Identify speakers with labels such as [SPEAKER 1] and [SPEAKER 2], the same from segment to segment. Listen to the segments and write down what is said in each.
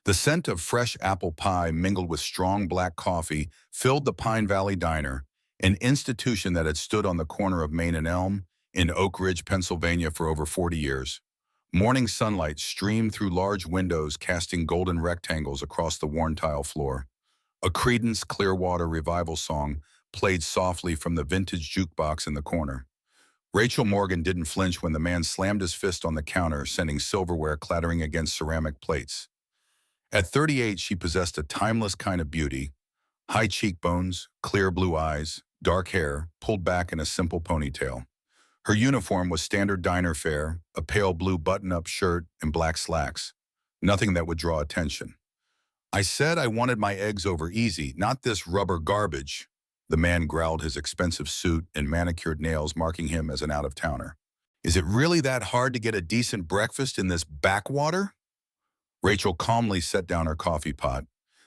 [SPEAKER 1] The scent of fresh apple pie mingled with strong black coffee filled the Pine Valley Diner, an institution that had stood on the corner of Main and Elm in Oak Ridge, Pennsylvania for over 40 years. Morning sunlight streamed through large windows, casting golden rectangles across the worn tile floor. A Creedence Clearwater Revival song played softly from the vintage jukebox in the corner. Rachel Morgan didn't flinch when the man slammed his fist on the counter, sending silverware clattering against ceramic plates. At 38, she possessed a timeless kind of beauty: high cheekbones, clear blue eyes, dark hair, pulled back in a simple ponytail. Her uniform was standard diner fare, a pale blue button-up shirt and black slacks. Nothing that would draw attention. "I said I wanted my eggs over easy, not this rubber garbage." The man growled, his expensive suit and manicured nails marking him as an out-of-towner. "Is it really that hard to get a decent breakfast in this backwater?" Rachel calmly set down her coffee pot.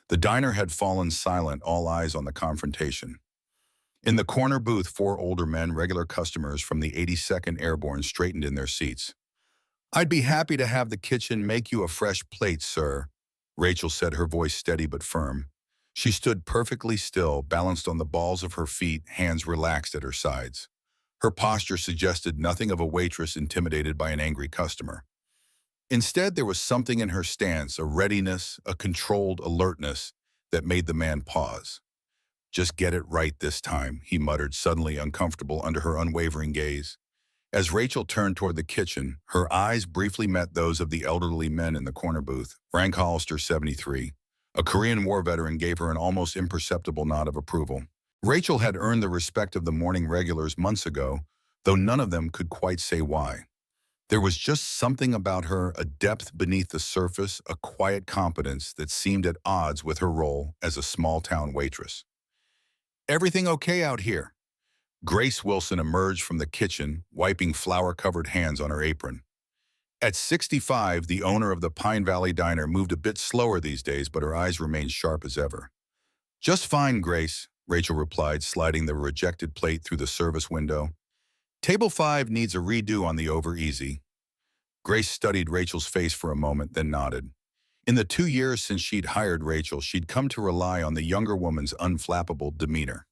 [SPEAKER 1] The diner had fallen silent, all eyes on the confrontation. In the corner booth, four older men, regular customers from the 82nd Airborne, straightened in their seats. "I'd be happy to have the kitchen make you a fresh plate, sir," Rachel said, her voice steady but firm. She stood perfectly still, balanced on the balls of her feet, hands relaxed at her sides. Her posture suggested nothing of a waitress intimidated by an angry customer. Instead, there was something in her stance, a readiness, a controlled alertness that made the man pause. "Just get it right this time," he muttered, suddenly uncomfortable under her unwavering gaze. As Rachel turned toward the kitchen, her eyes briefly met those of the elderly men in the corner booth. Frank Hollister, 73, a Korean War veteran, gave her an almost imperceptible nod of approval. Rachel had earned the respect of the morning regulars months ago, though none of them could quite say why. There was just something about her, a depth beneath the surface, a quiet competence that seemed at odds with her role as a small-town waitress. "Everything okay out here?" Grace Wilson emerged from the kitchen, wiping flour-covered hands on her apron. At 65, the owner of the Pine Valley Diner moved a bit slower these days, but her eyes remained sharp as ever. "Just fine, Grace," Rachel replied, sliding the rejected plate through the service window. "Table 5 needs a redo on the over-easy." Grace studied Rachel's face for a moment, then nodded. In the 2 years since she'd hired Rachel, she'd come to rely on the younger woman's unflappable demeanor.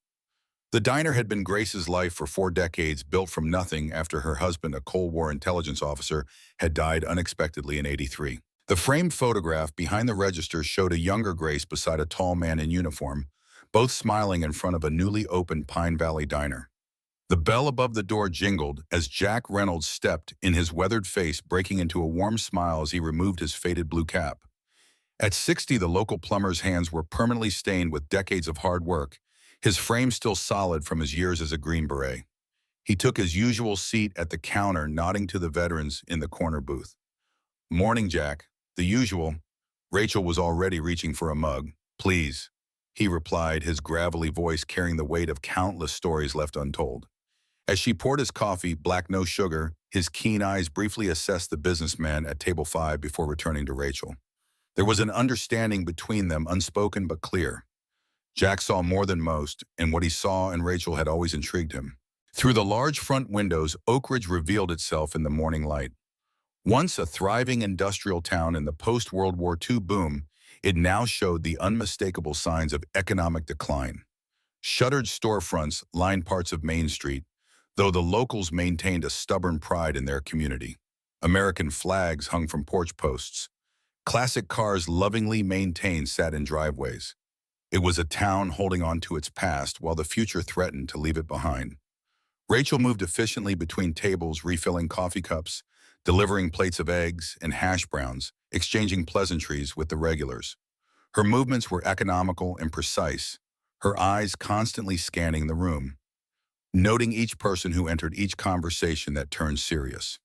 [SPEAKER 1] The diner had been Grace's life for 4 decades, built from nothing after her husband, a Cold War intelligence officer, had died unexpectedly in '83. The framed photograph behind the register showed a younger Grace beside a tall man in uniform, both smiling in front of a newly opened Pine Valley Diner. The bell above the door jingled as Jack Reynolds stepped in, his weathered face breaking into a warm smile as he removed his faded blue cap. At 60, the local plumber's hands were permanently stained with decades of hard work, his frame still solid from his years as a Green Beret. He took his usual seat at the counter, nodding to the veterans in the corner booth. "Morning, Jack." "The usual." Rachel was already reaching for a mug. "Please," he replied, his gravelly voice carrying the weight of countless stories left untold. As she poured his coffee, black, no sugar, his keen eyes briefly assessed the businessman at table 5 before returning to Rachel. There was an understanding between them, unspoken but clear. Jack saw more than most, and what he saw in Rachel had always intrigued him. Through the large front windows, Oak Ridge revealed itself in the morning light. Once a thriving industrial town in the post-World War II boom, it now showed the unmistakable signs of economic decline. Shuttered storefronts lined parts of Main Street, though the locals maintained a stubborn pride in their community. American flags hung from porch posts. Classic cars lovingly maintained sat in driveways. It was a town holding on to its past while the future threatened to leave it behind. Rachel moved efficiently between tables, refilling coffee cups, delivering plates of eggs and hash browns, exchanging pleasantries with the regulars. Her movements were economical and precise, her eyes constantly scanning the room, noting each person who entered, each conversation that turned serious.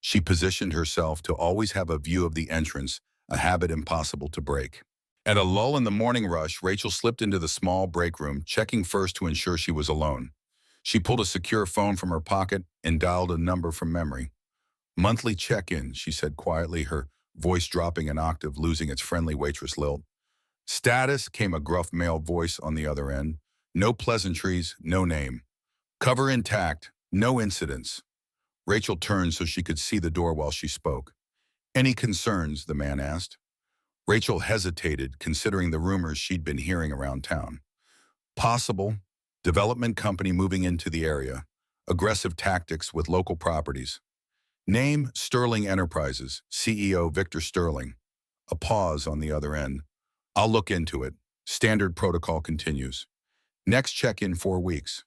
[SPEAKER 1] She positioned herself to always have a view of the entrance, a habit impossible to break. At a lull in the morning rush, Rachel slipped into the small break room, checking first to ensure she was alone. She pulled a secure phone from her pocket and dialed a number from memory. "Monthly check-in," she said quietly, her voice dropping an octave, losing its friendly waitress lilt. "Status," came a gruff male voice on the other end. "No pleasantries, no name. Cover intact, no incidents." Rachel turned so she could see the door while she spoke. "Any concerns?" the man asked. Rachel hesitated, considering the rumors she'd been hearing around town. Possible, development company moving into the area, aggressive tactics with local properties. Name, Sterling Enterprises, CEO Victor Sterling. A pause on the other end. I'll look into it. Standard protocol continues. Next check in 4 weeks.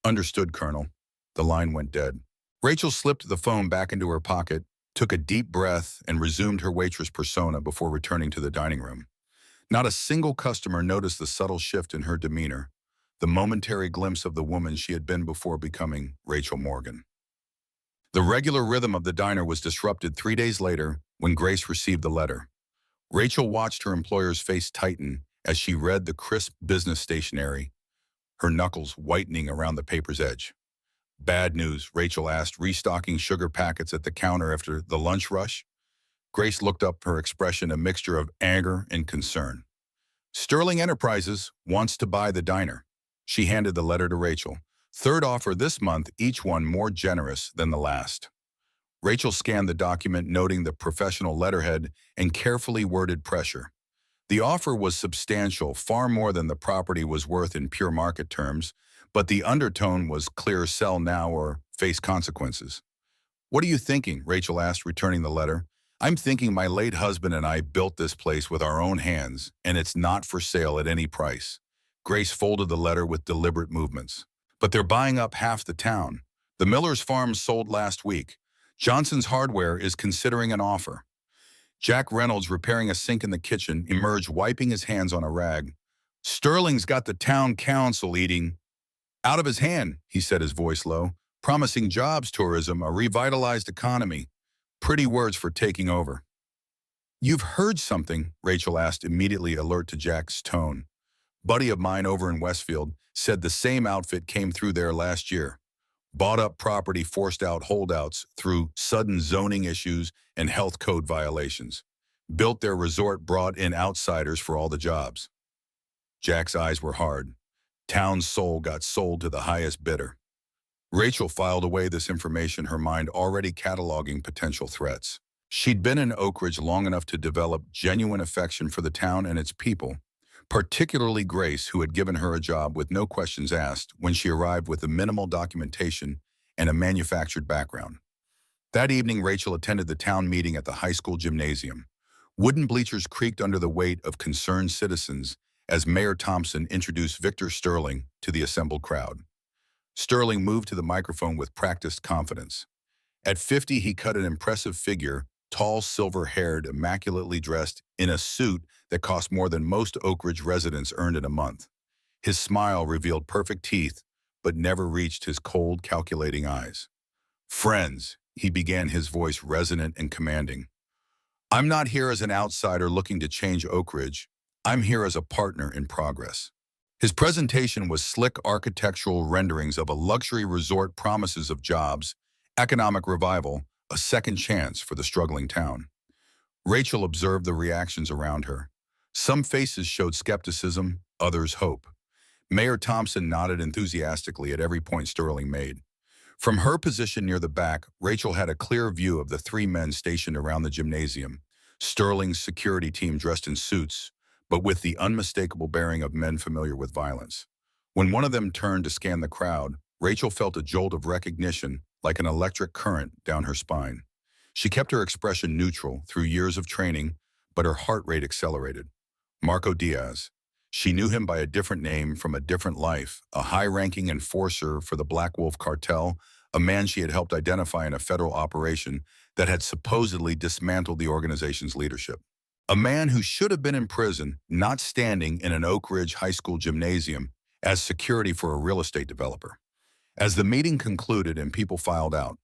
[SPEAKER 1] Understood, Colonel. The line went dead. Rachel slipped the phone back into her pocket, took a deep breath, and resumed her waitress persona before returning to the dining room. Not a single customer noticed the subtle shift in her demeanor, the momentary glimpse of the woman she had been before becoming Rachel Morgan. The regular rhythm of the diner was disrupted 3 days later when Grace received the letter. Rachel watched her employer's face tighten as she read the crisp business stationery, her knuckles whitening around the paper's edge. Bad news, Rachel asked, restocking sugar packets at the counter after the lunch rush. Grace looked up, her expression a mixture of anger and concern. Sterling Enterprises wants to buy the diner. She handed the letter to Rachel. Third offer this month, each one more generous than the last. Rachel scanned the document, noting the professional letterhead and carefully worded pressure. The offer was substantial, far more than the property was worth in pure market terms, but the undertone was clear: sell now or face consequences. What are you thinking? Rachel asked, returning the letter. I'm thinking my late husband and I built this place with our own hands, and it's not for sale at any price. Grace folded the letter with deliberate movements. But they're buying up half the town. The Miller's farm sold last week. Johnson's Hardware is considering an offer. Jack Reynolds, repairing a sink in the kitchen, emerged, wiping his hands on a rag. Sterling's got the town council eating out of his hand, he said, his voice low, promising jobs, tourism, a revitalized economy. Pretty words for taking over. You've heard something? Rachel asked, immediately alert to Jack's tone. Buddy of mine over in Westfield said the same outfit came through there last year. Bought up property, forced out holdouts through sudden zoning issues and health code violations. Built their resort, brought in outsiders for all the jobs. Jack's eyes were hard. Town's soul got sold to the highest bidder. Rachel filed away this information, her mind already cataloging potential threats. She'd been in Oak Ridge long enough to develop genuine affection for the town and its people, particularly Grace, who had given her a job with no questions asked when she arrived with a minimal documentation and a manufactured background. That evening, Rachel attended the town meeting at the high school gymnasium. Wooden bleachers creaked under the weight of concerned citizens as Mayor Thompson introduced Victor Sterling to the assembled crowd. Sterling moved to the microphone with practiced confidence. At 50, he cut an impressive figure, tall, silver-haired, immaculately dressed, in a suit that cost more than most Oak Ridge residents earned in a month. His smile revealed perfect teeth, but never reached his cold, calculating eyes. Friends, he began, his voice resonant and commanding. I'm not here as an outsider looking to change Oak Ridge. I'm here as a partner in progress. His presentation was slick architectural renderings of a luxury resort, promises of jobs, economic revival, a second chance for the struggling town. Rachel observed the reactions around her. Some faces showed skepticism, others hope. Mayor Thompson nodded enthusiastically at every point Sterling made. From her position near the back, Rachel had a clear view of the three men stationed around the gymnasium. Sterling's security team dressed in suits, but with the unmistakable bearing of men familiar with violence. When one of them turned to scan the crowd, Rachel felt a jolt of recognition, like an electric current down her spine. She kept her expression neutral through years of training, but her heart rate accelerated. Marco Diaz. She knew him by a different name from a different life, a high-ranking enforcer for the Black Wolf cartel, a man she had helped identify in a federal operation that had supposedly dismantled the organization's leadership. A man who should have been in prison, not standing in an Oak Ridge high school gymnasium as security for a real estate developer. As the meeting concluded and people filed out,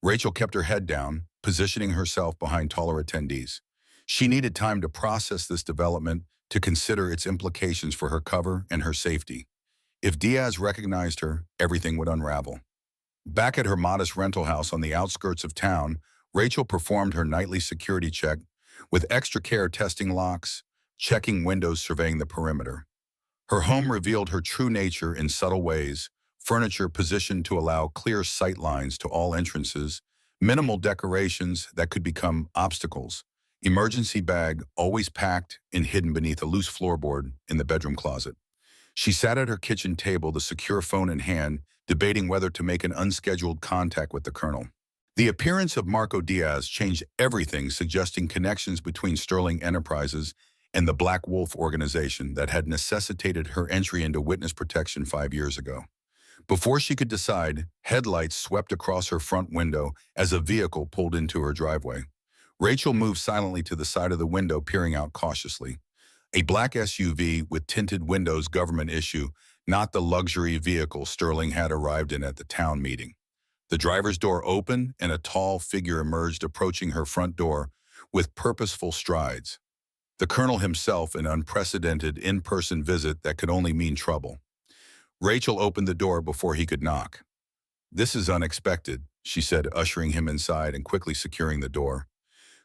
[SPEAKER 1] Rachel kept her head down, positioning herself behind taller attendees. She needed time to process this development, to consider its implications for her cover and her safety. If Diaz recognized her, everything would unravel. Back at her modest rental house on the outskirts of town, Rachel performed her nightly security check, with extra care testing locks, checking windows, surveying the perimeter. Her home revealed her true nature in subtle ways: furniture positioned to allow clear sight lines to all entrances, minimal decorations that could become obstacles, emergency bag always packed and hidden beneath a loose floorboard in the bedroom closet. She sat at her kitchen table, the secure phone in hand, debating whether to make an unscheduled contact with the colonel. The appearance of Marco Diaz changed everything, suggesting connections between Sterling Enterprises and the Black Wolf organization that had necessitated her entry into witness protection 5 years ago. Before she could decide, headlights swept across her front window as a vehicle pulled into her driveway. Rachel moved silently to the side of the window, peering out cautiously. A black SUV with tinted windows, government issue, not the luxury vehicle Sterling had arrived in at the town meeting. The driver's door opened and a tall figure emerged, approaching her front door with purposeful strides. The colonel himself, an unprecedented in-person visit that could only mean trouble. Rachel opened the door before he could knock. "This is unexpected," she said, ushering him inside and quickly securing the door.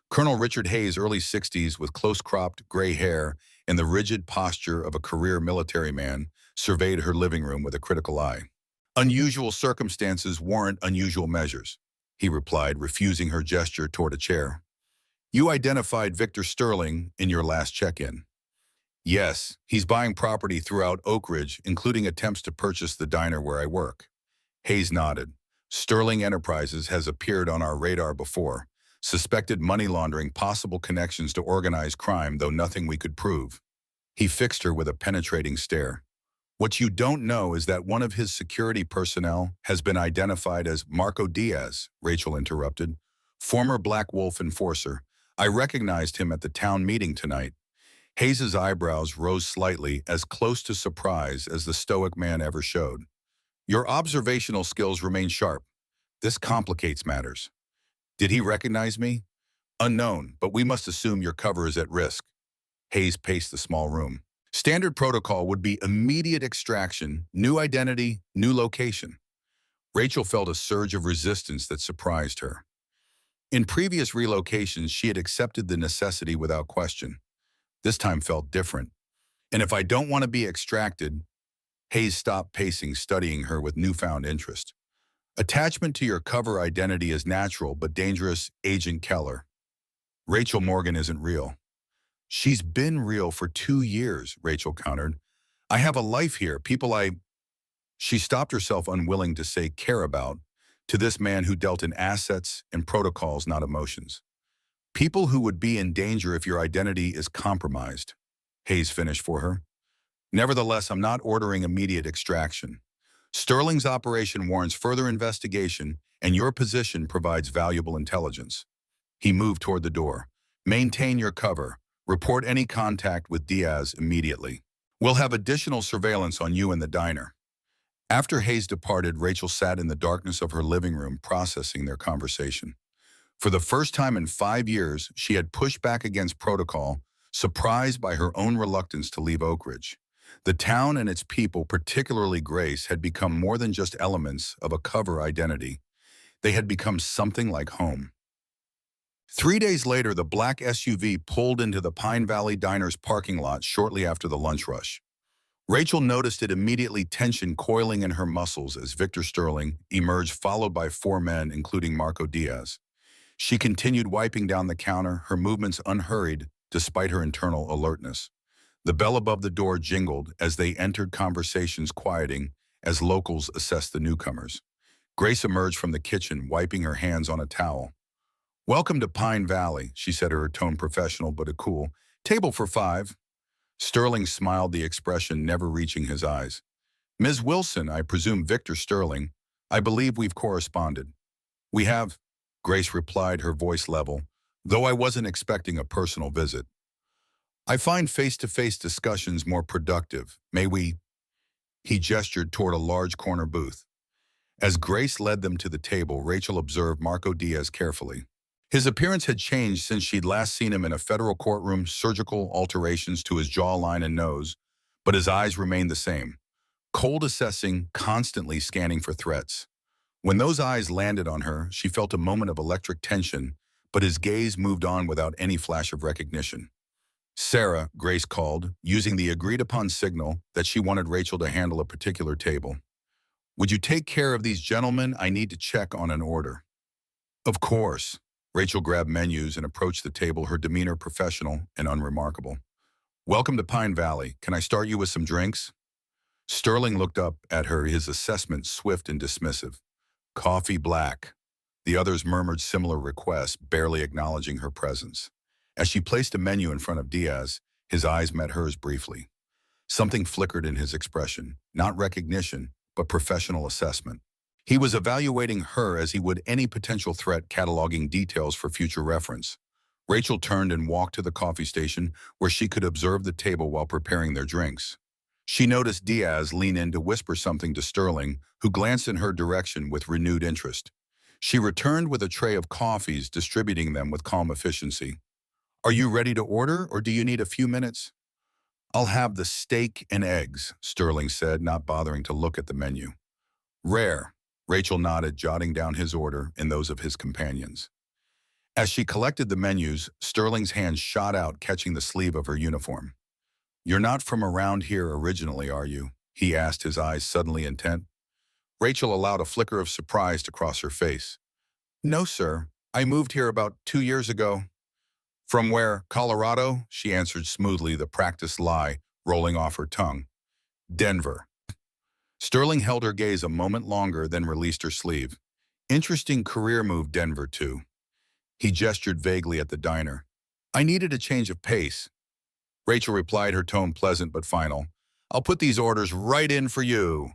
[SPEAKER 1] Colonel Richard Hayes, early 60s, with close-cropped gray hair and the rigid posture of a career military man, surveyed her living room with a critical eye. "Unusual circumstances warrant unusual measures," he replied, refusing her gesture toward a chair. "You identified Victor Sterling in your last check-in." "Yes, he's buying property throughout Oak Ridge, including attempts to purchase the diner where I work." Hayes nodded. "Sterling Enterprises has appeared on our radar before. Suspected money laundering, possible connections to organized crime, though nothing we could prove." He fixed her with a penetrating stare. "What you don't know is that one of his security personnel has been identified as Marco Diaz," Rachel interrupted. "Former Black Wolf enforcer. I recognized him at the town meeting tonight." Hayes's eyebrows rose slightly, as close to surprise as the stoic man ever showed. "Your observational skills remain sharp. This complicates matters." "Did he recognize me?" "Unknown, but we must assume your cover is at risk." Hayes paced the small room. "Standard protocol would be immediate extraction, new identity, new location." Rachel felt a surge of resistance that surprised her. In previous relocations, she had accepted the necessity without question. This time felt different. "And if I don't want to be extracted?" Hayes stopped pacing, studying her with newfound interest. "Attachment to your cover identity is natural but dangerous, Agent Keller." "Rachel Morgan isn't real." "She's been real for 2 years, Rachel countered. "I have a life here, people I—" She stopped herself, unwilling to say care about, to this man who dealt in assets and protocols, not emotions. "People who would be in danger if your identity is compromised," Hayes finished for her. "Nevertheless, I'm not ordering immediate extraction. Sterling's operation warrants further investigation, and your position provides valuable intelligence." He moved toward the door. "Maintain your cover. Report any contact with Diaz immediately. We'll have additional surveillance on you in the diner." After Hayes departed, Rachel sat in the darkness of her living room, processing their conversation. For the first time in 5 years, she had pushed back against protocol, surprised by her own reluctance to leave Oak Ridge. The town and its people, particularly Grace, had become more than just elements of a cover identity. They had become something like home. 3 days later, the black SUV pulled into the Pine Valley Diner's parking lot shortly after the lunch rush. Rachel noticed it immediately, tension coiling in her muscles as Victor Sterling emerged, followed by 4 men, including Marco Diaz. She continued wiping down the counter, her movements unhurried despite her internal alertness. The bell above the door jingled as they entered, conversations quieting as locals assessed the newcomers. Grace emerged from the kitchen, wiping her hands on a towel. "Welcome to Pine Valley," she said, her tone professional but cool. "Table for 5. Sterling smiled, the expression never reaching his eyes. "Ms. Wilson, I presume Victor Sterling. I believe we've corresponded." "We have," Grace replied, her voice level, "though I wasn't expecting a personal visit. I find face-to-face discussions more productive. May we—" He gestured toward a large corner booth. As Grace led them to the table, Rachel observed Marco Diaz carefully. His appearance had changed since she'd last seen him in a federal courtroom, surgical alterations to his jawline and nose, but his eyes remained the same. Cold, assessing, constantly scanning for threats. When those eyes landed on her, she felt a moment of electric tension, but his gaze moved on without any flash of recognition. "Sarah," Grace called, using the agreed-upon signal that she wanted Rachel to handle a particular table. "Would you take care of these gentlemen? I need to check on an order." "Of course." Rachel grabbed menus and approached the table, her demeanor professional and unremarkable. Welcome to Pine Valley. Can I start you with some drinks? Sterling looked up at her, his assessment swift and dismissive. Coffee black. The others murmured similar requests, barely acknowledging her presence. As she placed a menu in front of Diaz, his eyes met hers briefly. Something flickered in his expression, not recognition, but professional assessment. He was evaluating her as he would any potential threat, cataloging details for future reference. Rachel turned and walked to the coffee station where she could observe the table while preparing their drinks. She noticed Diaz lean in to whisper something to Sterling, who glanced in her direction with renewed interest. She returned with a tray of coffees, distributing them with calm efficiency. Are you ready to order, or do you need a few minutes? I'll have the steak and eggs, Sterling said, not bothering to look at the menu. Rare, Rachel nodded, jotting down his order and those of his companions. As she collected the menus, Sterling's hand shot out, catching the sleeve of her uniform. You're not from around here originally, are you? He asked, his eyes suddenly intent. Rachel allowed a flicker of surprise to cross her face. No, sir. I moved here about 2 years ago. From where? Colorado? She answered smoothly, the practiced lie rolling off her tongue. Denver. Sterling held her gaze a moment longer, then released her sleeve. Interesting career move, Denver, too. He gestured vaguely at the diner. I needed a change of pace. Rachel replied, her tone pleasant but final. I'll put these orders right in for you.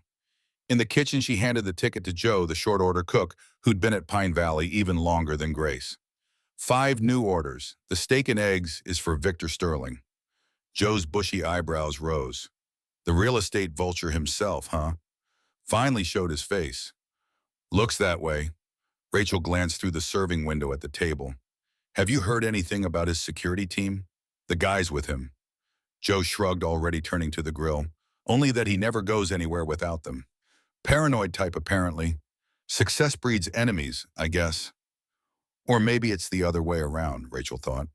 [SPEAKER 1] In the kitchen, she handed the ticket to Joe, the short order cook, who'd been at Pine Valley even longer than Grace. 5 new orders. The steak and eggs is for Victor Sterling. Joe's bushy eyebrows rose. The real estate vulture himself, huh? Finally showed his face. Looks that way. Rachel glanced through the serving window at the table. Have you heard anything about his security team? The guys with him. Joe shrugged, already turning to the grill. Only that he never goes anywhere without them. Paranoid type, apparently. Success breeds enemies, I guess. Or maybe it's the other way around, Rachel thought.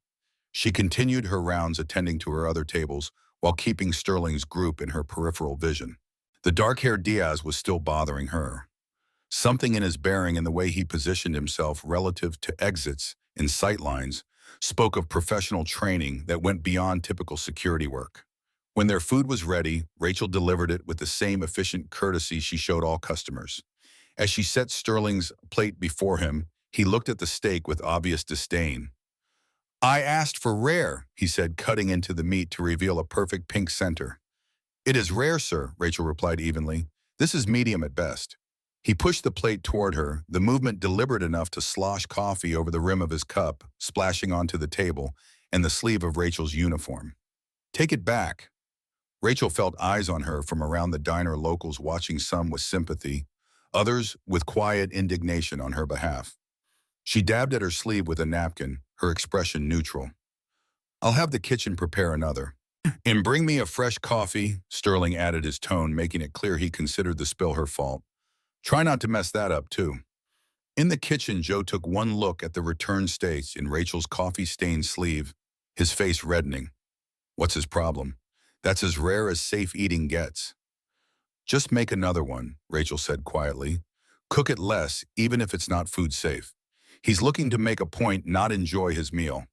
[SPEAKER 1] She continued her rounds, attending to her other tables, while keeping Sterling's group in her peripheral vision. The dark-haired Diaz was still bothering her. Something in his bearing and the way he positioned himself relative to exits and sightlines spoke of professional training that went beyond typical security work. When their food was ready, Rachel delivered it with the same efficient courtesy she showed all customers. As she set Sterling's plate before him, he looked at the steak with obvious disdain. I asked for rare, he said, cutting into the meat to reveal a perfect pink center. It is rare, sir, Rachel replied evenly. This is medium at best. He pushed the plate toward her, the movement deliberate enough to slosh coffee over the rim of his cup, splashing onto the table and the sleeve of Rachel's uniform. Take it back. Rachel felt eyes on her from around the diner, locals watching, some with sympathy, others with quiet indignation on her behalf. She dabbed at her sleeve with a napkin, her expression neutral. I'll have the kitchen prepare another. And bring me a fresh coffee, Sterling added, his tone making it clear he considered the spill her fault. Try not to mess that up, too. In the kitchen, Joe took one look at the return steak in Rachel's coffee-stained sleeve, his face reddening. What's his problem? That's as rare as safe eating gets. Just make another one, Rachel said quietly. Cook it less, even if it's not food safe. He's looking to make a point, not enjoy his meal.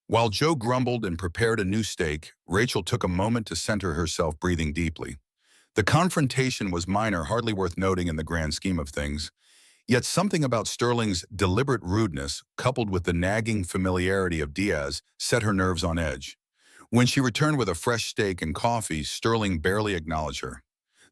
[SPEAKER 1] While Joe grumbled and prepared a new steak, Rachel took a moment to center herself, breathing deeply. The confrontation was minor, hardly worth noting in the grand scheme of things. Yet something about Sterling's deliberate rudeness, coupled with the nagging familiarity of Diaz, set her nerves on edge. When she returned with a fresh steak and coffee, Sterling barely acknowledged her.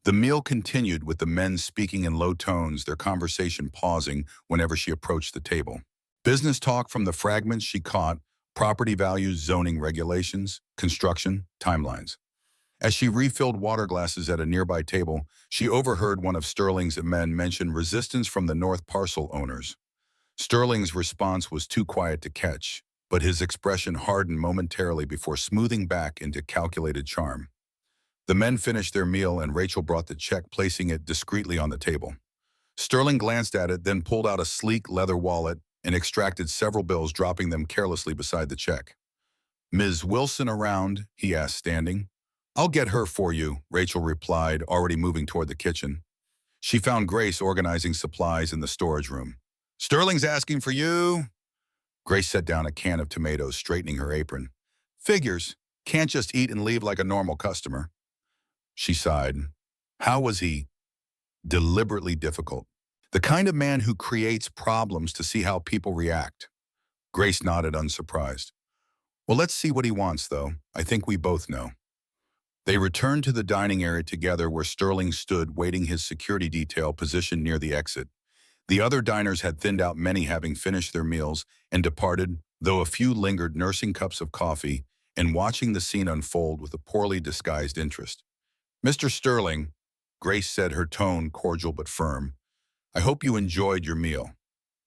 [SPEAKER 1] The meal continued, with the men speaking in low tones, their conversation pausing whenever she approached the table. Business talk from the fragments she caught: property values, zoning regulations, construction, timelines. As she refilled water glasses at a nearby table, she overheard one of Sterling's men mention resistance from the North parcel owners. Sterling's response was too quiet to catch, but his expression hardened momentarily before smoothing back into calculated charm. The men finished their meal and Rachel brought the check, placing it discreetly on the table. Sterling glanced at it, then pulled out a sleek leather wallet and extracted several bills, dropping them carelessly beside the check. Ms. Wilson around? He asked, standing. I'll get her for you, Rachel replied, already moving toward the kitchen. She found Grace organizing supplies in the storage room. Sterling's asking for you. Grace set down a can of tomatoes, straightening her apron. Figures. Can't just eat and leave like a normal customer. She sighed. How was he? Deliberately difficult. The kind of man who creates problems to see how people react. Grace nodded, unsurprised. Well, let's see what he wants, though. I think we both know. They returned to the dining area together where Sterling stood waiting his security detail positioned near the exit. The other diners had thinned out, many having finished their meals and departed, though a few lingered nursing cups of coffee and watching the scene unfold with a poorly disguised interest. Mr. Sterling, Grace said, her tone cordial but firm, I hope you enjoyed your meal.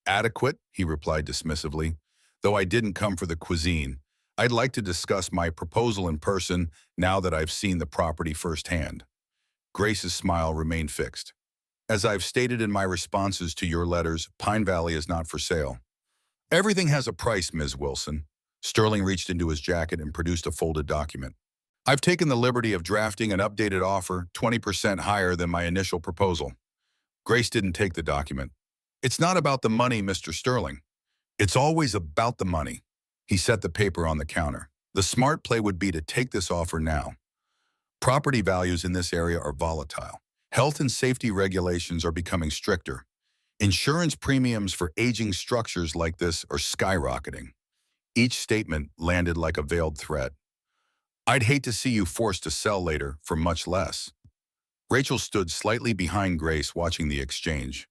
[SPEAKER 1] Adequate, he replied dismissively, though I didn't come for the cuisine. I'd like to discuss my proposal in person now that I've seen the property firsthand. Grace's smile remained fixed. As I've stated in my responses to your letters, Pine Valley is not for sale. Everything has a price, Ms. Wilson. Sterling reached into his jacket and produced a folded document. I've taken the liberty of drafting an updated offer, 20% higher than my initial proposal. Grace didn't take the document. It's not about the money, Mr. Sterling. It's always about the money. He set the paper on the counter. The smart play would be to take this offer now. Property values in this area are volatile. Health and safety regulations are becoming stricter. Insurance premiums for aging structures like this are skyrocketing. Each statement landed like a veiled threat. I'd hate to see you forced to sell later for much less. Rachel stood slightly behind Grace, watching the exchange.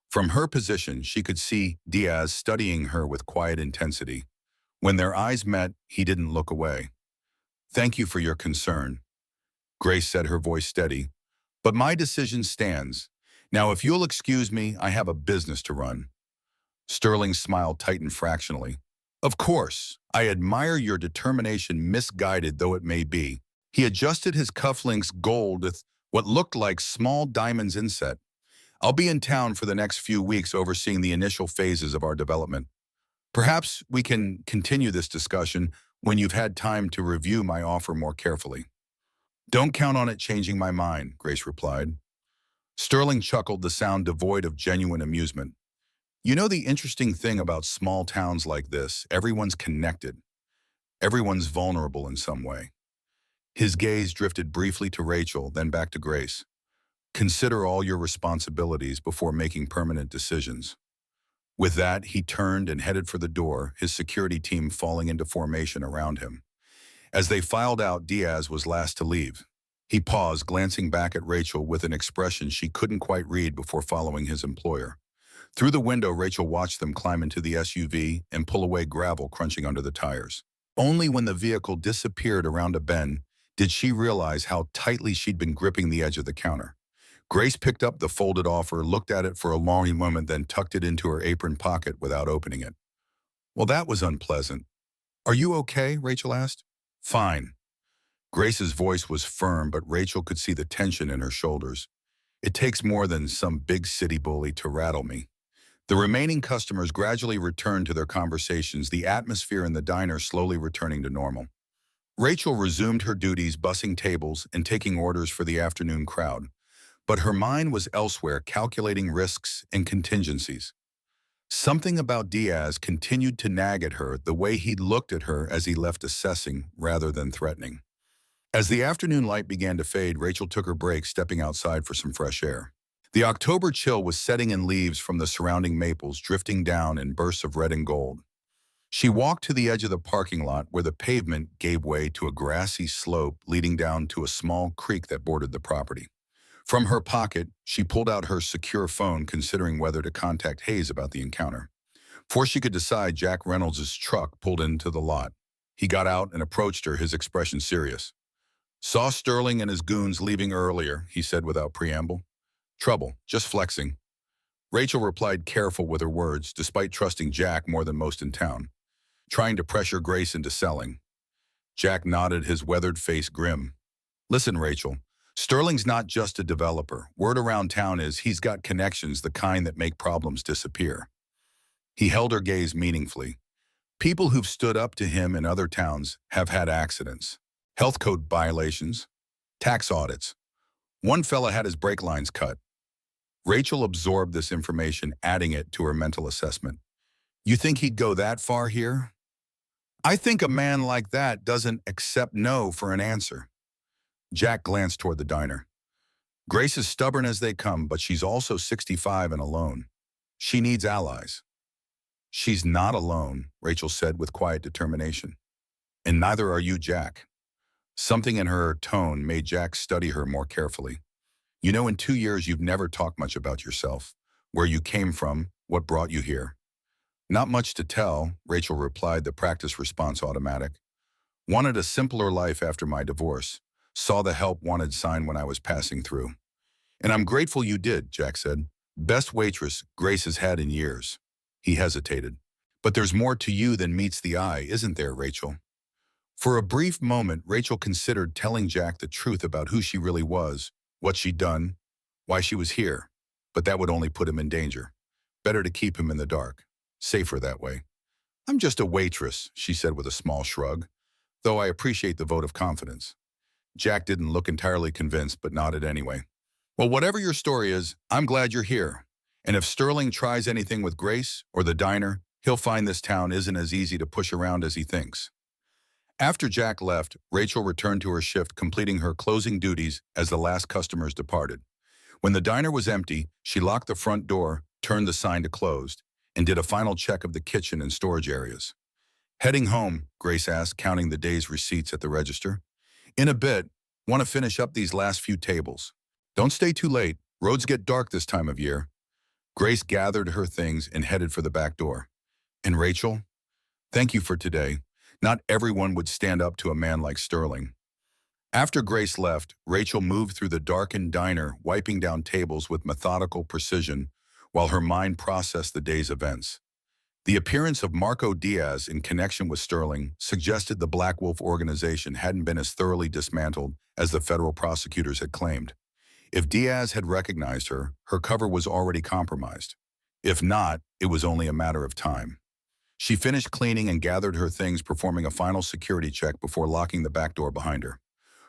[SPEAKER 1] From her position, she could see Diaz studying her with quiet intensity. When their eyes met, he didn't look away. Thank you for your concern, Grace said, her voice steady. But my decision stands. Now, if you'll excuse me, I have a business to run. Sterling's smile tightened fractionally. Of course, I admire your determination, misguided though it may be. He adjusted his cufflinks gold with what looked like small diamonds inset. I'll be in town for the next few weeks overseeing the initial phases of our development. Perhaps we can continue this discussion when you've had time to review my offer more carefully. Don't count on it changing my mind, Grace replied. Sterling chuckled, the sound devoid of genuine amusement. You know the interesting thing about small towns like this, everyone's connected. Everyone's vulnerable in some way. His gaze drifted briefly to Rachel, then back to Grace. Consider all your responsibilities before making permanent decisions. With that, he turned and headed for the door, his security team falling into formation around him. As they filed out, Diaz was last to leave. He paused, glancing back at Rachel with an expression she couldn't quite read before following his employer. Through the window, Rachel watched them climb into the SUV and pull away, gravel crunching under the tires. Only when the vehicle disappeared around a bend did she realize how tightly she'd been gripping the edge of the counter. Grace picked up the folded offer, looked at it for a long moment, then tucked it into her apron pocket without opening it. Well, that was unpleasant. Are you okay? Rachel asked. Fine. Grace's voice was firm, but Rachel could see the tension in her shoulders. It takes more than some big city bully to rattle me. The remaining customers gradually returned to their conversations, the atmosphere in the diner slowly returning to normal. Rachel resumed her duties, bussing tables and taking orders for the afternoon crowd. But her mind was elsewhere, calculating risks and contingencies. Something about Diaz continued to nag at her, the way he'd looked at her as he left, assessing rather than threatening. As the afternoon light began to fade, Rachel took her break, stepping outside for some fresh air. The October chill was setting in, leaves from the surrounding maples drifting down in bursts of red and gold. She walked to the edge of the parking lot where the pavement gave way to a grassy slope leading down to a small creek that bordered the property. From her pocket, she pulled out her secure phone, considering whether to contact Hayes about the encounter. Before she could decide, Jack Reynolds' truck pulled into the lot. He got out and approached her, his expression serious. Saw Sterling and his goons leaving earlier, he said without preamble. Trouble, just flexing. Rachel replied, careful with her words, despite trusting Jack more than most in town. Trying to pressure Grace into selling. Jack nodded, his weathered face grim. Listen, Rachel. Sterling's not just a developer. Word around town is he's got connections, the kind that make problems disappear. He held her gaze meaningfully. People who've stood up to him in other towns have had accidents, health code violations, tax audits. One fella had his brake lines cut. Rachel absorbed this information, adding it to her mental assessment. You think he'd go that far here? I think a man like that doesn't accept no for an answer. Jack glanced toward the diner. Grace is stubborn as they come, but she's also 65 and alone. She needs allies. She's not alone, Rachel said with quiet determination. And neither are you, Jack. Something in her tone made Jack study her more carefully. You know, in 2 years, you've never talked much about yourself, where you came from, what brought you here. Not much to tell, Rachel replied, the practice response automatic. Wanted a simpler life after my divorce. Saw the help wanted sign when I was passing through. And I'm grateful you did, Jack said. Best waitress Grace has had in years. He hesitated. But there's more to you than meets the eye, isn't there, Rachel? For a brief moment, Rachel considered telling Jack the truth about who she really was, what she'd done, why she was here. But that would only put him in danger. Better to keep him in the dark. Safer that way. I'm just a waitress, she said with a small shrug, though I appreciate the vote of confidence. Jack didn't look entirely convinced, but nodded anyway. Well, whatever your story is, I'm glad you're here. And if Sterling tries anything with Grace or the diner, he'll find this town isn't as easy to push around as he thinks. After Jack left, Rachel returned to her shift, completing her closing duties as the last customers departed. When the diner was empty, she locked the front door, turned the sign to closed, and did a final check of the kitchen and storage areas. Heading home, Grace asked, counting the day's receipts at the register. In a bit, want to finish up these last few tables. Don't stay too late. Roads get dark this time of year. Grace gathered her things and headed for the back door. And Rachel, thank you for today. Not everyone would stand up to a man like Sterling. After Grace left, Rachel moved through the darkened diner, wiping down tables with methodical precision while her mind processed the day's events. The appearance of Marco Diaz in connection with Sterling suggested the Black Wolf organization hadn't been as thoroughly dismantled as the federal prosecutors had claimed. If Diaz had recognized her, her cover was already compromised. If not, it was only a matter of time. She finished cleaning and gathered her things, performing a final security check before locking the back door behind her.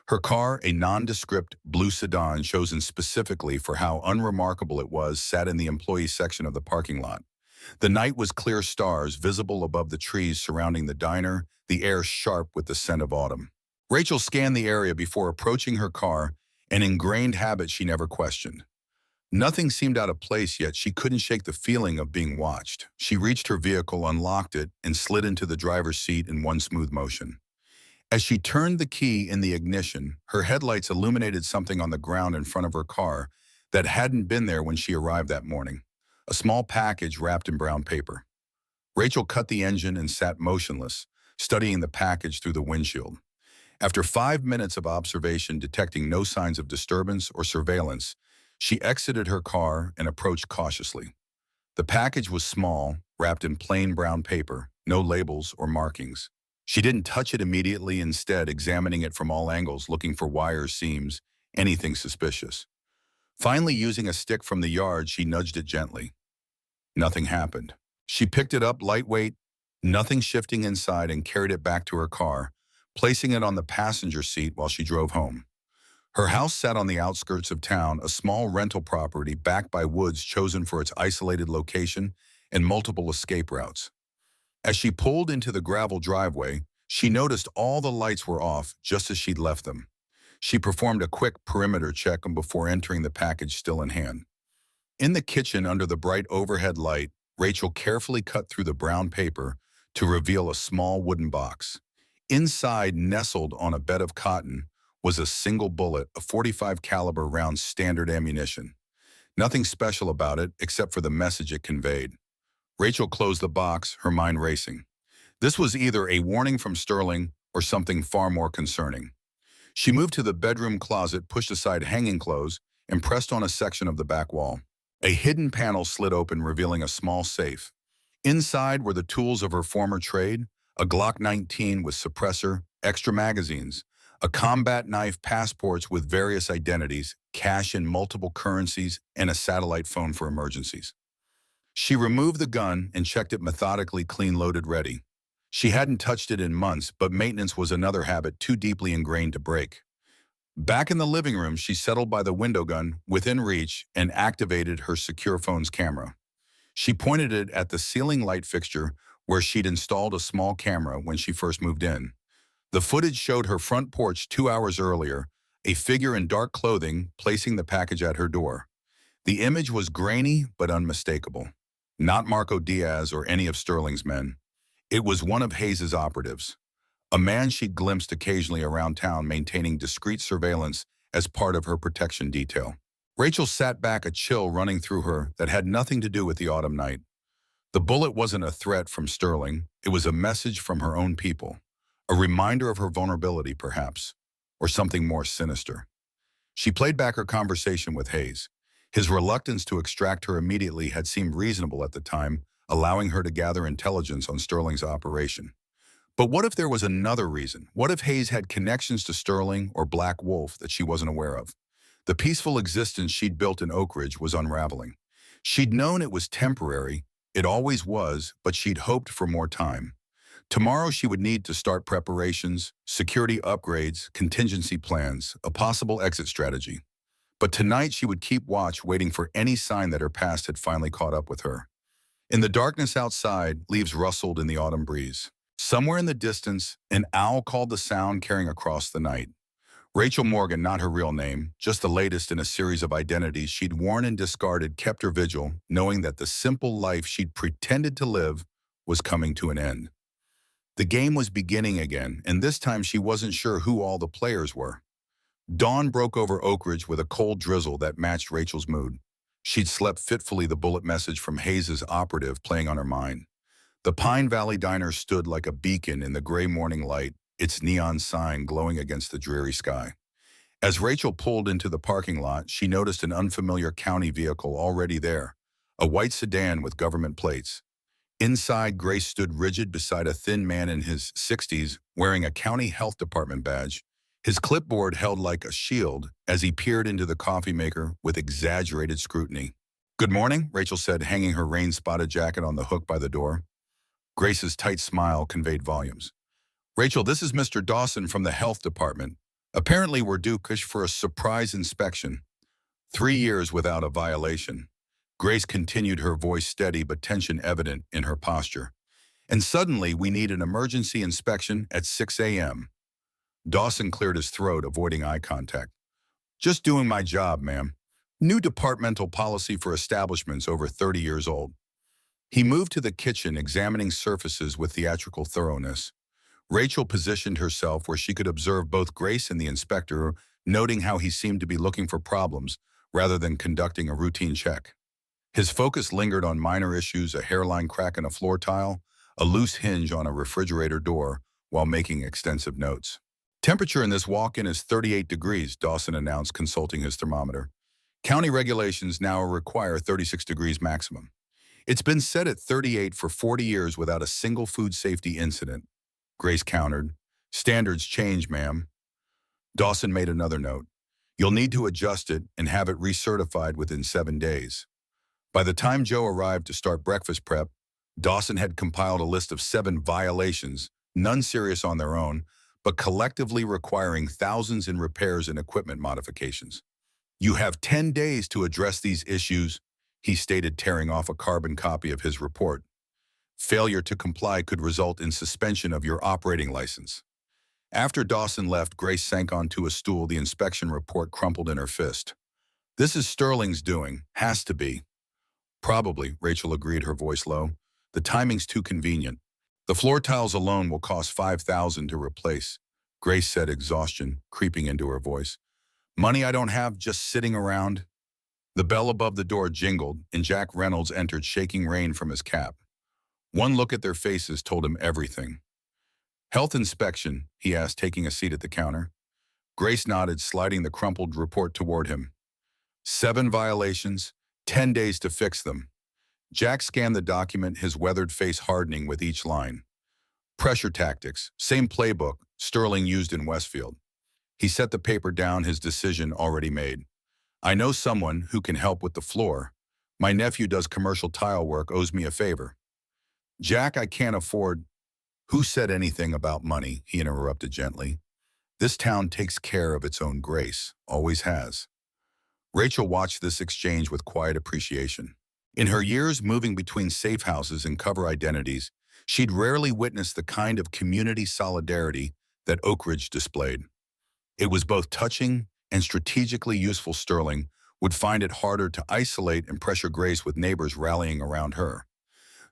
[SPEAKER 1] Her car, a nondescript blue sedan chosen specifically for how unremarkable it was, sat in the employee section of the parking lot. The night was clear stars visible above the trees surrounding the diner, the air sharp with the scent of autumn. Rachel scanned the area before approaching her car, an ingrained habit she never questioned. Nothing seemed out of place, yet she couldn't shake the feeling of being watched. She reached her vehicle, unlocked it, and slid into the driver's seat in one smooth motion. As she turned the key in the ignition, her headlights illuminated something on the ground in front of her car that hadn't been there when she arrived that morning. A small package wrapped in brown paper. Rachel cut the engine and sat motionless, studying the package through the windshield. After 5 minutes of observation detecting no signs of disturbance or surveillance, she exited her car and approached cautiously. The package was small, wrapped in plain brown paper, no labels or markings. She didn't touch it immediately, instead examining it from all angles, looking for wires, seams, anything suspicious. Finally, using a stick from the yard, she nudged it gently. Nothing happened. She picked it up lightweight, nothing shifting inside, and carried it back to her car, placing it on the passenger seat while she drove home. Her house sat on the outskirts of town, a small rental property backed by woods chosen for its isolated location and multiple escape routes. As she pulled into the gravel driveway, she noticed all the lights were off just as she'd left them. She performed a quick perimeter check before entering the package still in hand. In the kitchen under the bright overhead light, Rachel carefully cut through the brown paper to reveal a small wooden box. Inside, nestled on a bed of cotton, was a single bullet, a .45 caliber round standard ammunition. Nothing special about it except for the message it conveyed. Rachel closed the box, her mind racing. This was either a warning from Sterling or something far more concerning. She moved to the bedroom closet, pushed aside hanging clothes, and pressed on a section of the back wall. A hidden panel slid open, revealing a small safe. Inside were the tools of her former trade, a Glock 19 with suppressor, extra magazines, a combat knife, passports with various identities, cash in multiple currencies, and a satellite phone for emergencies. She removed the gun and checked it methodically, clean, loaded, ready. She hadn't touched it in months, but maintenance was another habit too deeply ingrained to break. Back in the living room, she settled by the window gun within reach and activated her secure phone's camera. She pointed it at the ceiling light fixture where she'd installed a small camera when she first moved in. The footage showed her front porch 2 hours earlier, a figure in dark clothing placing the package at her door. The image was grainy but unmistakable. Not Marco Diaz or any of Sterling's men. It was one of Hayes's operatives, a man she'd glimpsed occasionally around town maintaining discreet surveillance as part of her protection detail. Rachel sat back, a chill running through her that had nothing to do with the autumn night. The bullet wasn't a threat from Sterling, it was a message from her own people. A reminder of her vulnerability, perhaps, or something more sinister. She played back her conversation with Hayes. His reluctance to extract her immediately had seemed reasonable at the time, allowing her to gather intelligence on Sterling's operation. But what if there was another reason? What if Hayes had connections to Sterling or Black Wolf that she wasn't aware of? The peaceful existence she'd built in Oak Ridge was unraveling. She'd known it was temporary, it always was, but she'd hoped for more time. Tomorrow she would need to start preparations, security upgrades, contingency plans, a possible exit strategy. But tonight she would keep watch, waiting for any sign that her past had finally caught up with her. In the darkness outside, leaves rustled in the autumn breeze. Somewhere in the distance, an owl called the sound carrying across the night. Rachel Morgan, not her real name, just the latest in a series of identities she'd worn and discarded, kept her vigil, knowing that the simple life she'd pretended to live was coming to an end. The game was beginning again, and this time she wasn't sure who all the players were. Dawn broke over Oak Ridge with a cold drizzle that matched Rachel's mood. She'd slept fitfully, the bullet message from Hayes's operative playing on her mind. The Pine Valley Diner stood like a beacon in the gray morning light, its neon sign glowing against the dreary sky. As Rachel pulled into the parking lot, she noticed an unfamiliar county vehicle already there, a white sedan with government plates. Inside, Grace stood rigid beside a thin man in his 60s wearing a county health department badge, his clipboard held like a shield as he peered into the coffee maker with exaggerated scrutiny. "Good morning," Rachel said, hanging her rain-spotted jacket on the hook by the door. Grace's tight smile conveyed volumes. "Rachel, this is Mr. Dawson from the health department. Apparently we're due for a surprise inspection. 3 years without a violation." Grace continued, her voice steady but tension evident in her posture. "And suddenly we need an emergency inspection at 6 a.m. Dawson cleared his throat, avoiding eye contact. "Just doing my job, ma'am. New departmental policy for establishments over 30 years old." He moved to the kitchen, examining surfaces with theatrical thoroughness. Rachel positioned herself where she could observe both Grace and the inspector, noting how he seemed to be looking for problems rather than conducting a routine check. His focus lingered on minor issues, a hairline crack in a floor tile, a loose hinge on a refrigerator door, while making extensive notes. "Temperature in this walk-in is 38 degrees, Dawson announced, consulting his thermometer. "County regulations now require 36 degrees maximum. It's been set at 38 for 40 years without a single food safety incident," Grace countered. "Standards change, ma'am." Dawson made another note. "You'll need to adjust it and have it recertified within 7 days." By the time Joe arrived to start breakfast prep, Dawson had compiled a list of 7 violations, none serious on their own, but collectively requiring thousands in repairs and equipment modifications. "You have 10 days to address these issues," he stated, tearing off a carbon copy of his report. "Failure to comply could result in suspension of your operating license." After Dawson left, Grace sank onto a stool, the inspection report crumpled in her fist. "This is Sterling's doing. Has to be." "Probably," Rachel agreed, her voice low. "The timing's too convenient. The floor tiles alone will cost $5,000 to replace," Grace said, exhaustion creeping into her voice. "Money I don't have, just sitting around." The bell above the door jingled, and Jack Reynolds entered, shaking rain from his cap. One look at their faces told him everything. "Health inspection?" he asked, taking a seat at the counter. Grace nodded, sliding the crumpled report toward him. 7 violations, 10 days to fix them. Jack scanned the document, his weathered face hardening with each line. "Pressure tactics, same playbook Sterling used in Westfield." He set the paper down, his decision already made. "I know someone who can help with the floor. My nephew does commercial tile work, owes me a favor." "Jack, I can't afford—" "Who said anything about money?" he interrupted gently. "This town takes care of its own, Grace, always has." Rachel watched this exchange with quiet appreciation. In her years moving between safe houses and cover identities, she'd rarely witnessed the kind of community solidarity that Oak Ridge displayed. It was both touching and strategically useful. Sterling would find it harder to isolate and pressure Grace with neighbors rallying around her.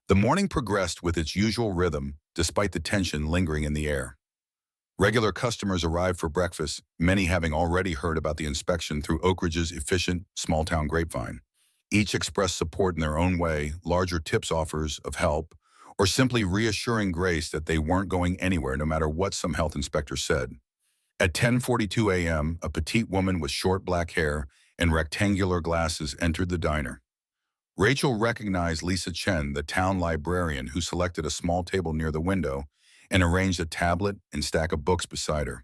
[SPEAKER 1] The morning progressed with its usual rhythm, despite the tension lingering in the air. Regular customers arrived for breakfast, many having already heard about the inspection through Oak Ridge's efficient, small-town grapevine. Each expressed support in their own way, larger tips offers of help, or simply reassuring Grace that they weren't going anywhere no matter what some health inspector said. At 10:42 a.m., a petite woman with short black hair and rectangular glasses entered the diner. Rachel recognized Lisa Chen, the town librarian, who selected a small table near the window and arranged a tablet and stack of books beside her.